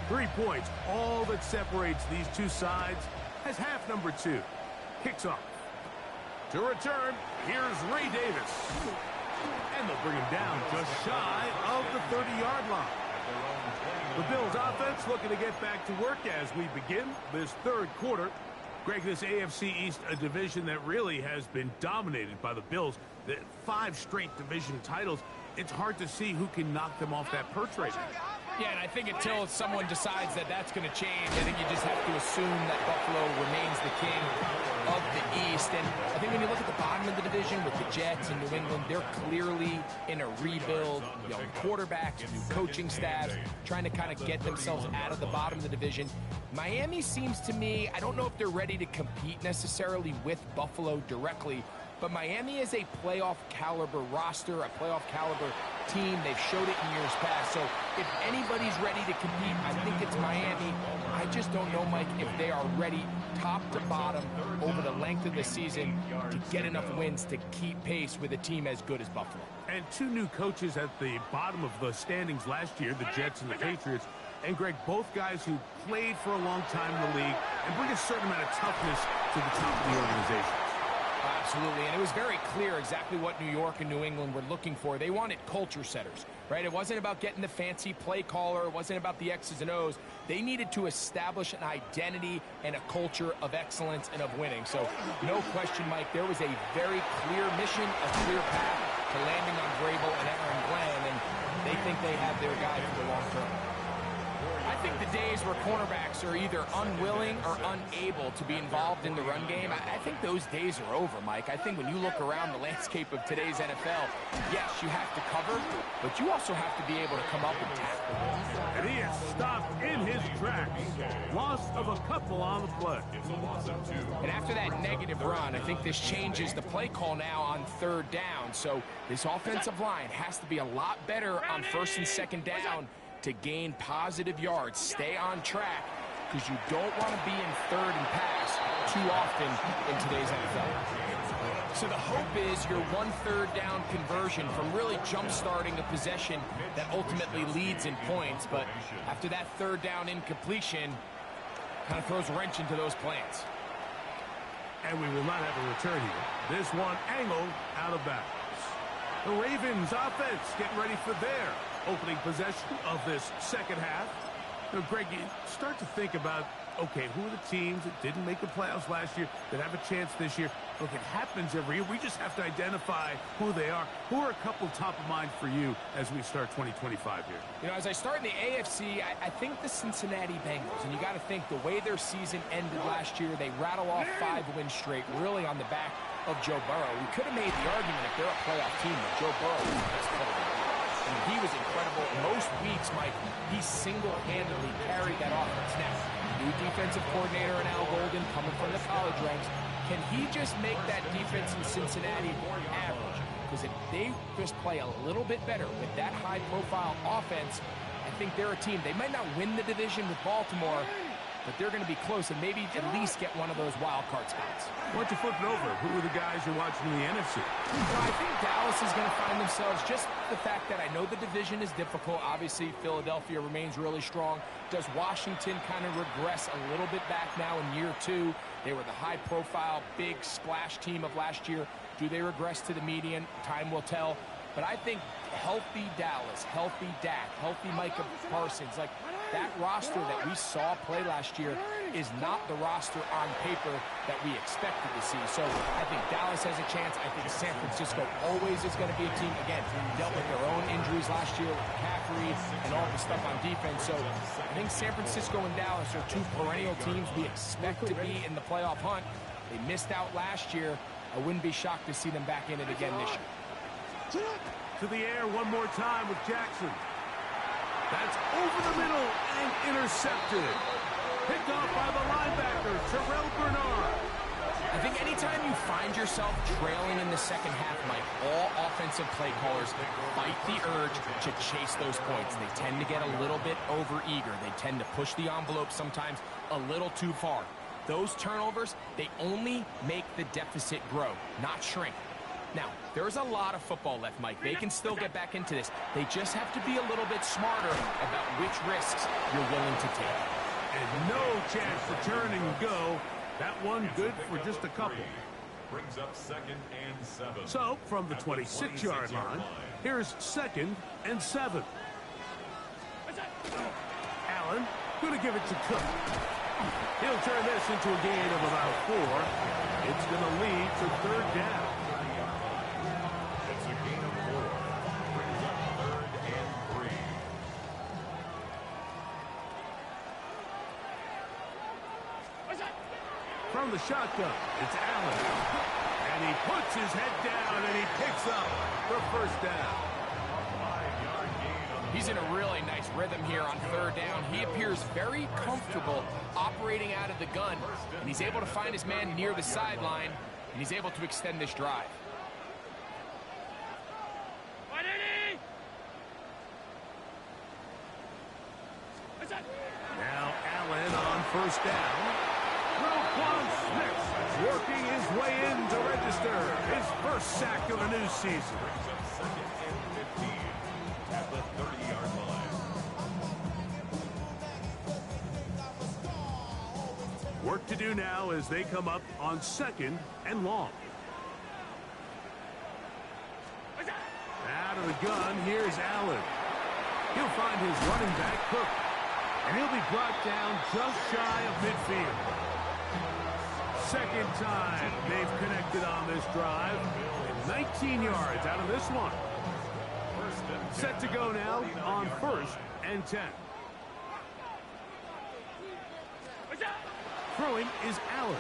3 points, all that separates these two sides as half number 2 kicks off. To return, here's Ray Davis. And they'll bring him down just shy of the 30-yard line. The Bills offense looking to get back to work as we begin this 3rd quarter. Greg, this AFC East, a division that really has been dominated by the Bills. The 5 straight division titles. It's hard to see who can knock them off that perch right now. Yeah, and I think until someone decides that that's going to change, I think you just have to assume that Buffalo remains the king of the East. And I think when you look at the bottom of the division with the Jets and New England, they're clearly in a rebuild. Young quarterbacks, new coaching staffs, trying to kind of get themselves out of the bottom of the division. Miami seems to me, I don't know if they're ready to compete necessarily with Buffalo directly, but Miami is a playoff caliber roster, a playoff caliber team. They've showed it in years past. So if anybody's ready to compete, I think it's Miami. I just don't know, Mike, if they are ready top to bottom over the length of the season to get enough wins to keep pace with a team as good as Buffalo. And 2 new coaches at the bottom of the standings last year, the Jets and the Patriots. And Greg, both guys who played for a long time in the league and bring a certain amount of toughness to the top of the organization. Absolutely, and it was very clear exactly what New York and New England were looking for. They wanted culture setters, right? It wasn't about getting the fancy play caller. It wasn't about the X's and O's. They needed to establish an identity and a culture of excellence and of winning. So, no question, Mike, there was a very clear mission, a clear path to landing on Vrabel and Aaron Glenn, and they think they have their guy for the long term. I think the days where cornerbacks are either unwilling or unable to be involved in the run game, I think those days are over, Mike. I think when you look around the landscape of today's NFL, yes, you have to cover, but you also have to be able to come up and tackle. And he is stopped in his tracks. Loss of a couple on the play. And after that negative run, I think this changes the play call now on third down. So this offensive line has to be a lot better on first and second down to gain positive yards, stay on track, because you don't want to be in third and pass too often in today's NFL. So the hope is your 1/3 down conversion from really jump-starting a possession that ultimately leads in points, but after that third down incompletion, kind of throws a wrench into those plans. And we will not have a return here. This one angled out of bounds. The Ravens offense getting ready for their opening possession of this second half. You know, Greg, you start to think about, okay, who are the teams that didn't make the playoffs last year that have a chance this year? Look, it happens every year. We just have to identify who they are. Who are a couple top of mind for you as we start 2025 here? You know, as I start in the AFC, I think the Cincinnati Bengals, and you got to think the way their season ended last year, they rattle off 5 wins straight, really on the back of Joe Burrow. We could have made the argument if they're a playoff team that Joe Burrow was the best player. I mean, he was incredible. Most weeks, Mike, he single-handedly carried that offense. Now, new defensive coordinator in Al Golden coming from the college ranks. Can he just make that defense in Cincinnati average? Because if they just play a little bit better with that high-profile offense, I think they're a team. They might not win the division with Baltimore, but they're going to be close and maybe at least get one of those wild card spots. Why don't you flip it over? Who are the guys you're watching in the NFC? Well, I think Dallas is going to find themselves, just the fact that I know the division is difficult. Obviously, Philadelphia remains really strong. Does Washington kind of regress a little bit back now in year 2? They were the high-profile, big splash team of last year. Do they regress to the median? Time will tell. But I think healthy Dallas, healthy Dak, healthy Micah Parsons, like that roster that we saw play last year is not the roster on paper that we expected to see. So I think Dallas has a chance. I think San Francisco always is going to be a team, again, dealt with their own injuries last year with McCaffrey and all the stuff on defense. So I think San Francisco and Dallas are 2 perennial teams we expect to be in the playoff hunt. They missed out last year. I wouldn't be shocked to see them back in it again this year. To the air one more time with Jackson. That's over the middle and intercepted. Picked off by the linebacker, Terrell Bernard. I think anytime you find yourself trailing in the second half, Mike, all offensive play callers fight the urge to chase those points. They tend to get a little bit over-eager. They tend to push the envelope sometimes a little too far. Those turnovers, they only make the deficit grow, not shrink. Now, there's a lot of football left, Mike. They can still get back into this. They just have to be a little bit smarter about which risks you're willing to take. And no chance to turn and go. That one good for just a couple. Brings up 2nd and 7. So, from the 26-yard line, here's 2nd and 7. Allen, going to give it to Cook. He'll turn this into a gain of about 4. It's going to lead to 3rd down. It's a gain of 4. Brings up 3rd and 3. From the shotgun, it's Allen. And he puts his head down and he picks up the 1st down. He's in a really nice rhythm here on 3rd down. He appears very comfortable operating out of the gun, and he's able to find his man near the sideline, and he's able to extend this drive. Now Allen on 1st down. Roquan Smith working his way in to register his 1st sack of the new season. Brings up 2nd and 15 at the 30-yard line. Work to do now as they come up on 2nd and long. the gun, here's Allen. He'll find his running back, Cook. And he'll be brought down just shy of midfield. Second time they've connected on this drive. And 19 yards out of this one. Set to go now on 1st and 10. Throwing is Allen.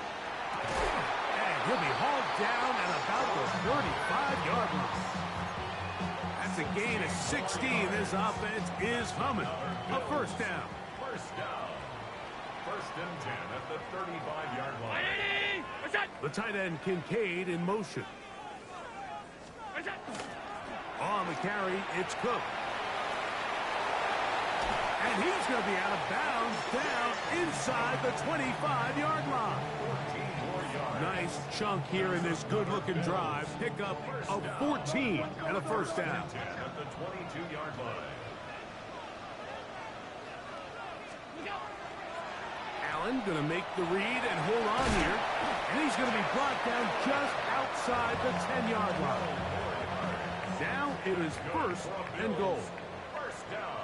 And he'll be hauled down at about the 35-yard line. That's a gain of 16. This offense is humming. A first down. First down. 1st and 10 at the 35-yard line. The tight end Kincaid in motion. On the carry, it's Cook. And he's going to be out of bounds down inside the 25-yard line. Nice chunk here in this good-looking drive. Pickup of 14 and a first down. At the 22-yard line. Allen going to make the read and hold on here. And he's going to be brought down just outside the 10-yard line. Now it is 1st and goal. First down.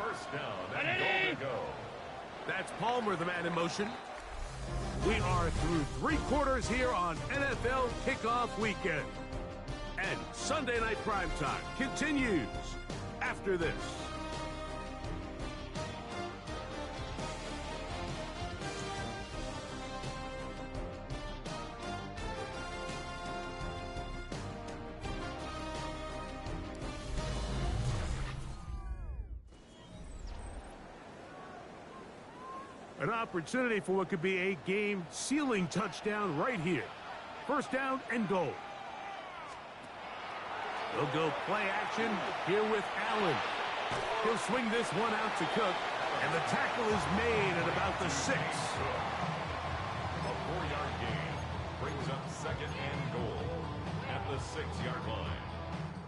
First down and goal to go. That's Palmer, the man in motion. We are through 3 quarters here on NFL Kickoff Weekend. And Sunday Night Primetime continues after this. An opportunity for what could be a game-sealing touchdown right here. First down and goal. They'll go play action here with Allen. He'll swing this one out to Cook, and the tackle is made at about the 6. A 4-yard gain brings up 2nd and goal at the 6-yard line.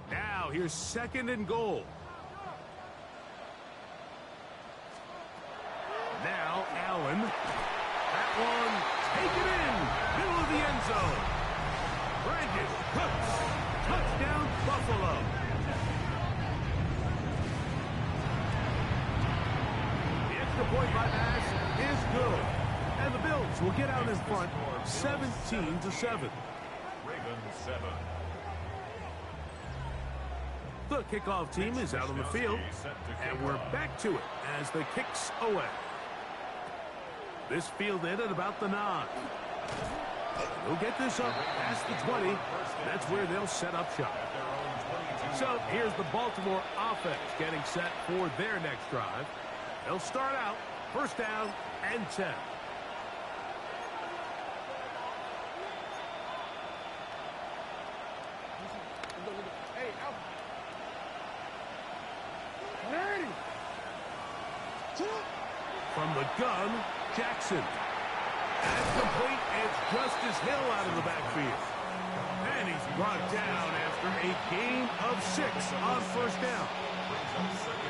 Now here's 2nd and goal. Now Allen. That one taken in. Middle of the end zone. Brandon Cooks. Touchdown Buffalo. The extra point by pass is good. And the Bills will get out in front 17-7. Ravens 7. The kickoff team is out on the field. And we're back to it as the kicks away. This fielded at about the 9. They'll get this up past the 20. That's where they'll set up shop. So here's the Baltimore offense getting set for their next drive. They'll start out 1st down and 10. From the gun, Jackson. That's complete. It's Justice Hill out of the backfield. And he's brought down after a gain of 6 on 1st down.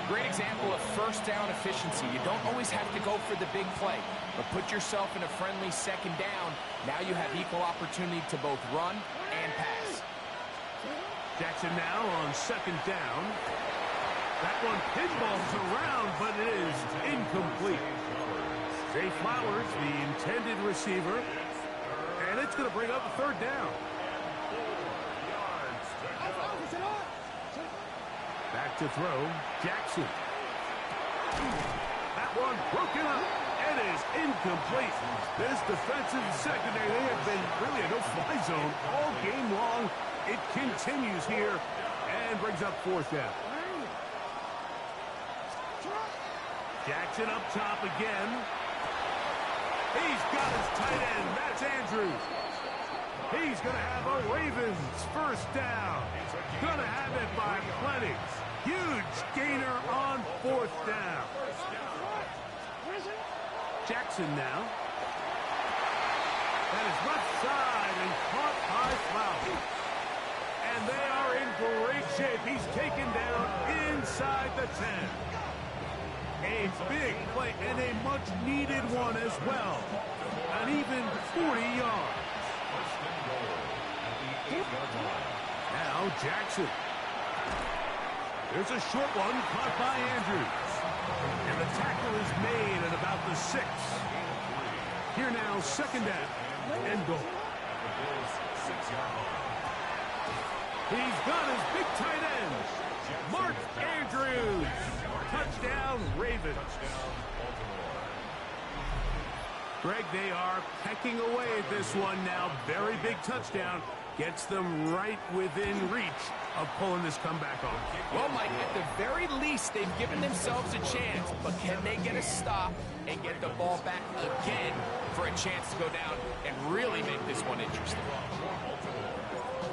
Great example of 1st down efficiency. You don't always have to go for the big play, but put yourself in a friendly 2nd down. Now you have equal opportunity to both run and pass. Jackson now on 2nd down. That one pinballs around, but it is incomplete. Zay Flowers, the intended receiver, and it's going to bring up a 3rd down. Back to throw, Jackson. That one broken up and is incomplete. This defensive secondary, they have been really a no-fly zone all game long. It continues here and brings up 4th down. Jackson up top again. He's got his tight end. That's Andrews. He's going to have a Ravens 1st down. Going to have it by plenty. Huge gainer on 4th down. Jackson now. That is left side and caught by Flowers. And they are in great shape. He's taken down inside the 10. A big play and a much-needed one as well. An even 40 yards. Now Jackson. There's a short one caught by Andrews. And the tackle is made at about the 6. Here now, second down and goal. He's got his big tight end, Mark Andrews. Touchdown, Ravens. Greg, they are pecking away at this one now. Very big touchdown. Gets them right within reach of pulling this comeback off. Well, Mike, at the very least, they've given themselves a chance. But can they get a stop and get the ball back again for a chance to go down and really make this one interesting?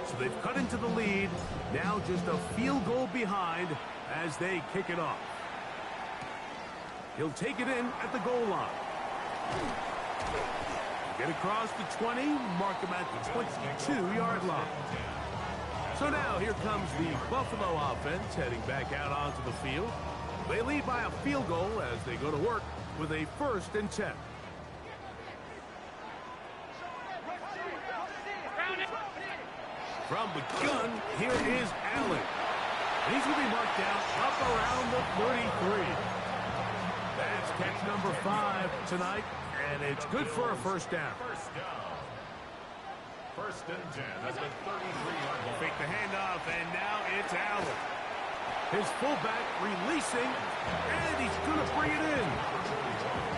So they've cut into the lead. Now just a field goal behind as they kick it off. He'll take it in at the goal line. Get across the 20, mark him at the 22-yard line. So now here comes the Buffalo offense heading back out onto the field. They lead by a field goal as they go to work with a 1st and 10. From the gun, here is Allen. And he's going to be marked down up around the 33. That's catch number 5 tonight. And it's good for a 1st down. 1st and 10 at the 33-yard line. Fake the handoff, and now it's Allen. His fullback releasing, and he's going to bring it in.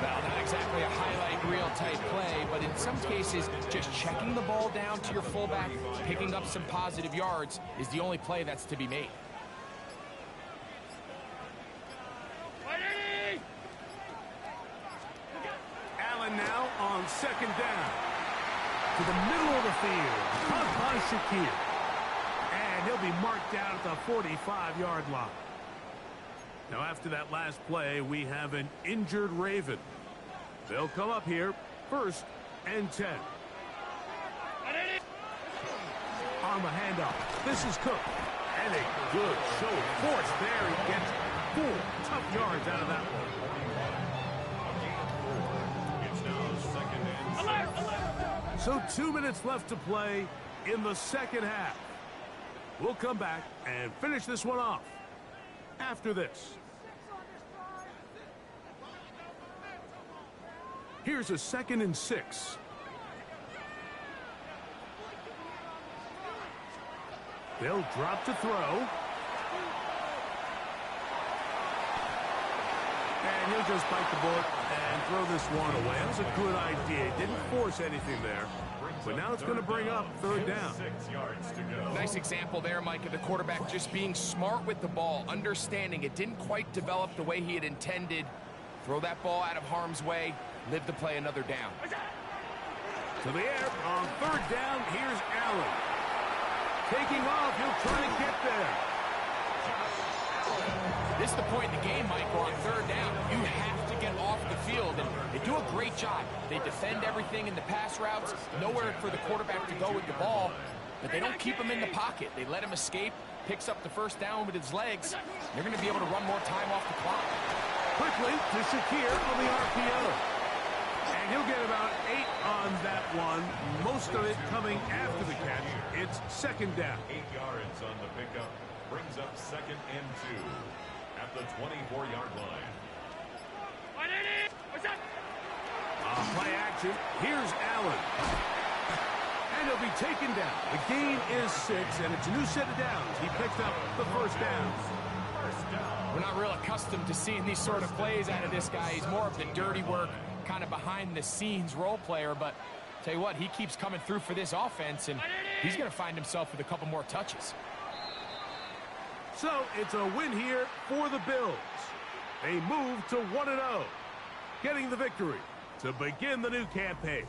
Well, not exactly a highlight reel type play, but in some cases, just checking the ball down to your fullback, picking up some positive yards is the only play that's to be made. Now on 2nd down. To the middle of the field. Caught by Shakir. And he'll be marked down at the 45-yard line. Now after that last play, we have an injured Raven. They'll come up here 1st and 10. On the handoff. This is Cook. And a good show of force there. He gets 4 tough yards out of that one. So 2 minutes left to play in the 2nd half. We'll come back and finish this one off after this. Here's a 2nd and 6. They'll drop to throw. And he'll just bite the bullet and throw this one away. That was a good idea. Didn't force anything there. But now it's going to bring up 3rd down. 6 yards to go. Nice example there, Mike, of the quarterback just being smart with the ball, understanding it didn't quite develop the way he had intended. Throw that ball out of harm's way, live to play another down. To the air on 3rd down, here's Allen. Taking off, he'll try to get there. This is the point in the game, Mike, where on 3rd down, you have to get off the field, and they do a great job. They defend everything in the pass routes, nowhere for the quarterback to go with the ball, but they don't keep him in the pocket. They let him escape, picks up the 1st down with his legs. They're going to be able to run more time off the clock. Quickly to Shakir on the RPO. And he'll get about 8 on that one, most of it coming after the catch. It's 2nd down. 8 yards on the pickup, brings up 2nd and 2 at the 24-yard line. Play action. Here's Allen. And he'll be taken down. The gain is 6, and it's a new set of downs. He picked up the 1st down. We're not real accustomed to seeing these sort of plays out of this guy. He's more of the dirty work, kind of behind-the-scenes role player, but tell you what, he keeps coming through for this offense, and he's going to find himself with a couple more touches. So it's a win here for the Bills. They move to 1-0, getting the victory to begin the new campaign.